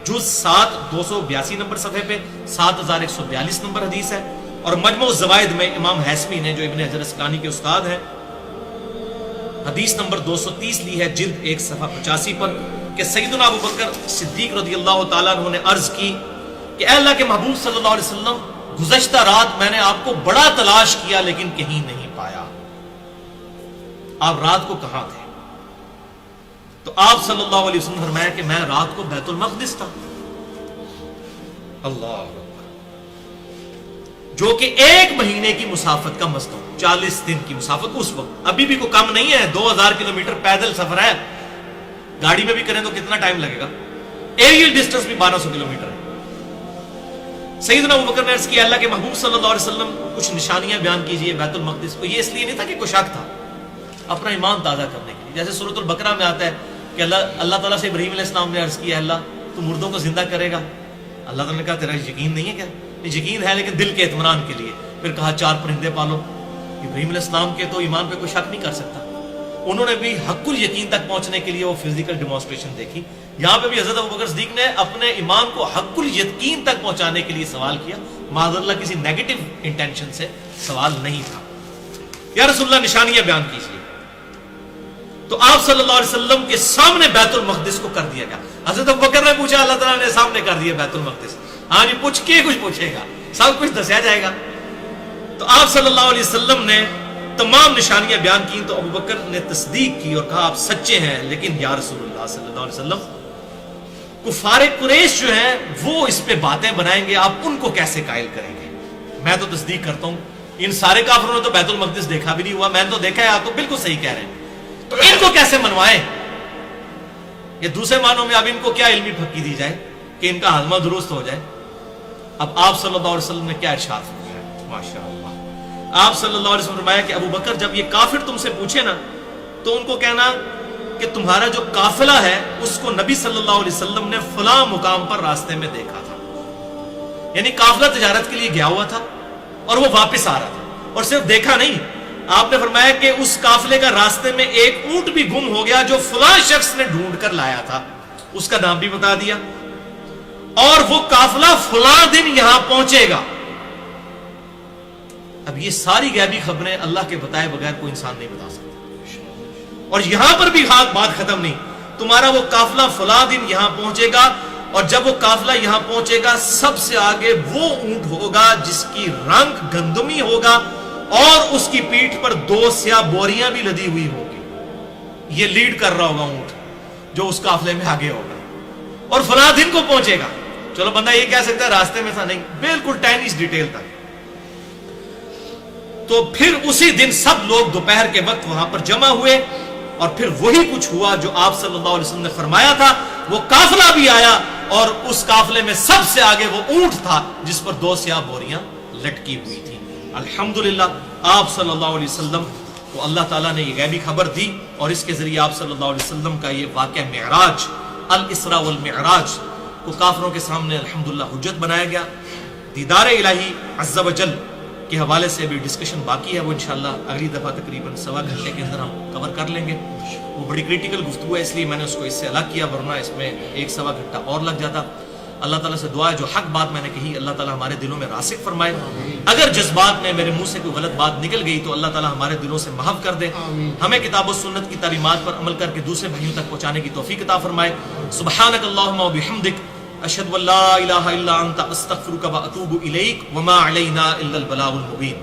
Speaker 1: جز 7 282 نمبر صفحے پہ 7142 نمبر حدیث ہے. اور مجموع الزوائد میں امام حیثمی نے جو ابن حجر اسقلانی کے استاد ہیں حدیث نمبر 230 لی ہے جلد 1 صفحہ 85 پر کہ سیدنا ابو بکر صدیق رضی اللہ تعالیٰ عنہ نے عرض کی کہ اے اللہ کے محبوب صلی اللہ علیہ وسلم گزشتہ رات میں نے آپ کو بڑا تلاش کیا لیکن کہیں نہیں پایا، آپ رات کو کہاں تھے؟ تو آپ صلی اللہ علیہ وسلم فرمایا کہ میں رات کو بیت المقدس تھا. اللہ جو کہ 1 مہینے کی مسافت کا مزدور، 40 دن کی مسافت اس وقت، ابھی بھی کوئی کم نہیں ہے، 2000 کلومیٹر پیدل سفر ہے، گاڑی میں بھی کریں تو کتنا ٹائم لگے گا، ایریل ڈسٹنس بھی 1200 کلومیٹر ہے۔ سیدنا ابوبکر نے عرض کیا اللہ کے محبوب صلی اللہ علیہ وسلم کچھ نشانیاں بیان کیجئے بیت المقدس کو۔ یہ اس لیے نہیں تھا کہ کوئی شک تھا، اپنا ایمان تازہ کرنے کے لیے، جیسے سورۃ البقرہ میں آتا ہے کہ اللہ تعالیٰ سے ابراہیم علیہ السلام نے عرض کیا اللہ تو مردوں کو زندہ کرے گا، اللہ تعالیٰ نے کہا تیرا یقین نہیں ہے کیا؟ یقین ہے لیکن دل کے اطمینان کے لیے۔ پھر کہا 4 پرندے پالو۔ ابراہیم علیہ السلام کے تو ایمان پہ کوئی شک نہیں کر سکتا، انہوں نے بھی حق الیقین تک پہنچنے کے لیے وہ فزیکل ڈیمانسٹریشن دیکھی۔ یہاں پہ بھی حضرت ابوبکر صدیق نے اپنے ایمان کو حق الیقین تک پہنچانے کے لیے سوال کیا، معاذ اللہ کسی نیگیٹو انٹینشن سے سوال نہیں تھا۔ یا رسول اللہ نشانیاں بیان کیجیے، تو آپ صلی اللہ علیہ وسلم کے سامنے بیت المقدس کو کر دیا گیا۔ حضرت ابوبکر نے پوچھا، اللہ تعالیٰ نے سامنے کر دیا بیت المقدس، ہاں جی پوچھ کے کچھ پوچھے گا، سب کچھ دسیا جائے گا۔ تو آپ صلی اللہ علیہ وسلم نے تمام نشانیاں بیان کی تو ابوبکر نے تصدیق کی اور کہا آپ سچے ہیں، لیکن یا رسول اللہ صلی اللہ علیہ وسلم کفار قریش جو ہیں وہ اس پہ باتیں بنائیں گے، آپ ان کو کیسے قائل کریں گے؟ میں تو تصدیق کرتا ہوں ان سارے کافروں نے تو بیت المقدس دیکھا بھی نہیں ہوا، میں نے تو دیکھا ہے، آپ تو بالکل صحیح کہہ رہے ہیں، تو ان کو کیسے منوائیں؟ یہ دوسرے معنوں میں اب ان کو کیا علمی پھکی دی جائے کہ ان کا ہاضمہ درست ہو جائے؟ اب آپ صلی اللہ علیہ وسلم نے کیا ارشاد فرمایا؟ ماشاءاللہ آپ صلی اللہ علیہ وسلم نے فرمایا کہ ابو بکر جب یہ کافر تم سے پوچھے نا تو ان کو کہنا کہ تمہارا جو قافلہ ہے اس کو نبی صلی اللہ علیہ وسلم نے فلاں مقام پر راستے میں دیکھا تھا، یعنی قافلہ تجارت کے لیے گیا ہوا تھا اور وہ واپس آ رہا تھا، اور صرف دیکھا نہیں، آپ نے فرمایا کہ اس قافلے کا راستے میں ایک اونٹ بھی گم ہو گیا جو فلاں شخص نے ڈھونڈ کر لایا تھا، اس کا نام بھی بتا دیا، اور وہ قافلہ فلاں دن یہاں پہنچے گا۔ اب یہ ساری غیبی خبریں اللہ کے بتائے بغیر کوئی انسان نہیں بتا سکتا، اور یہاں پر بھی بات ختم نہیں، تمہارا وہ قافلہ فلاں دن یہاں پہنچے گا، اور جب وہ قافلہ یہاں پہنچے گا سب سے آگے وہ اونٹ ہوگا جس کی رنگ گندمی ہوگا اور اس کی پیٹھ پر 2 سیاہ بوریاں بھی لدی ہوئی ہوگی، یہ لیڈ کر رہا ہوگا اونٹ جو اس قافلے میں آگے ہوگا، اور فلاں دن کو پہنچے گا۔ چلو بندہ یہ کہہ سکتا ہے راستے میں تھا، نہیں، بالکل ٹائنیش ڈیٹیل تک۔ تو پھر اسی دن سب لوگ دوپہر کے وقت وہاں پر جمع ہوئے، اور پھر وہی کچھ ہوا جو آپ صلی اللہ علیہ وسلم نے فرمایا تھا، وہ قافلہ بھی آیا اور اس قافلے میں سب سے آگے وہ اونٹ تھا جس پر 2 سیاہ بوریاں لٹکی ہوئی تھی۔ الحمدللہ آپ صلی اللہ علیہ وسلم کو اللہ تعالیٰ نے یہ غیبی خبر دی، اور اس کے ذریعے آپ صلی اللہ علیہ وسلم کا یہ واقعہ معراج، الاسراء والمعراج کو کافروں کے سامنے الحمدللہ حجت بنایا گیا۔ دیدار الہی عز و جل کے حوالے سے بھی ڈسکشن باقی ہے، وہ انشاءاللہ اگلی دفعہ تقریباً 1.25 گھنٹے کے اندر ہم کور کر لیں گے۔ وہ بڑی کریٹیکل گفتگو ہے، اس لیے میں نے اس کو اس سے الگ کیا، ورنہ اس میں 1-1.25 گھنٹہ اور لگ جاتا۔ اللہ تعالیٰ سے دعا ہے جو حق بات میں نے کہی اللہ تعالیٰ ہمارے دلوں میں راسخ فرمائے، اگر جذبات میں میرے منہ سے کوئی غلط بات نکل گئی تو اللہ تعالیٰ ہمارے دلوں سے محو کر دے، ہمیں کتاب و سنت کی تعلیمات پر عمل کر کے دوسرے بھائیوں تک پہنچانے کی توفیق عطا فرمائے۔ سبحانک اللہم و بحمدک، اشہد ان لا الہ الا انت، استغفرک و اتوب الیک، وما علینا الا البلاغ المبین۔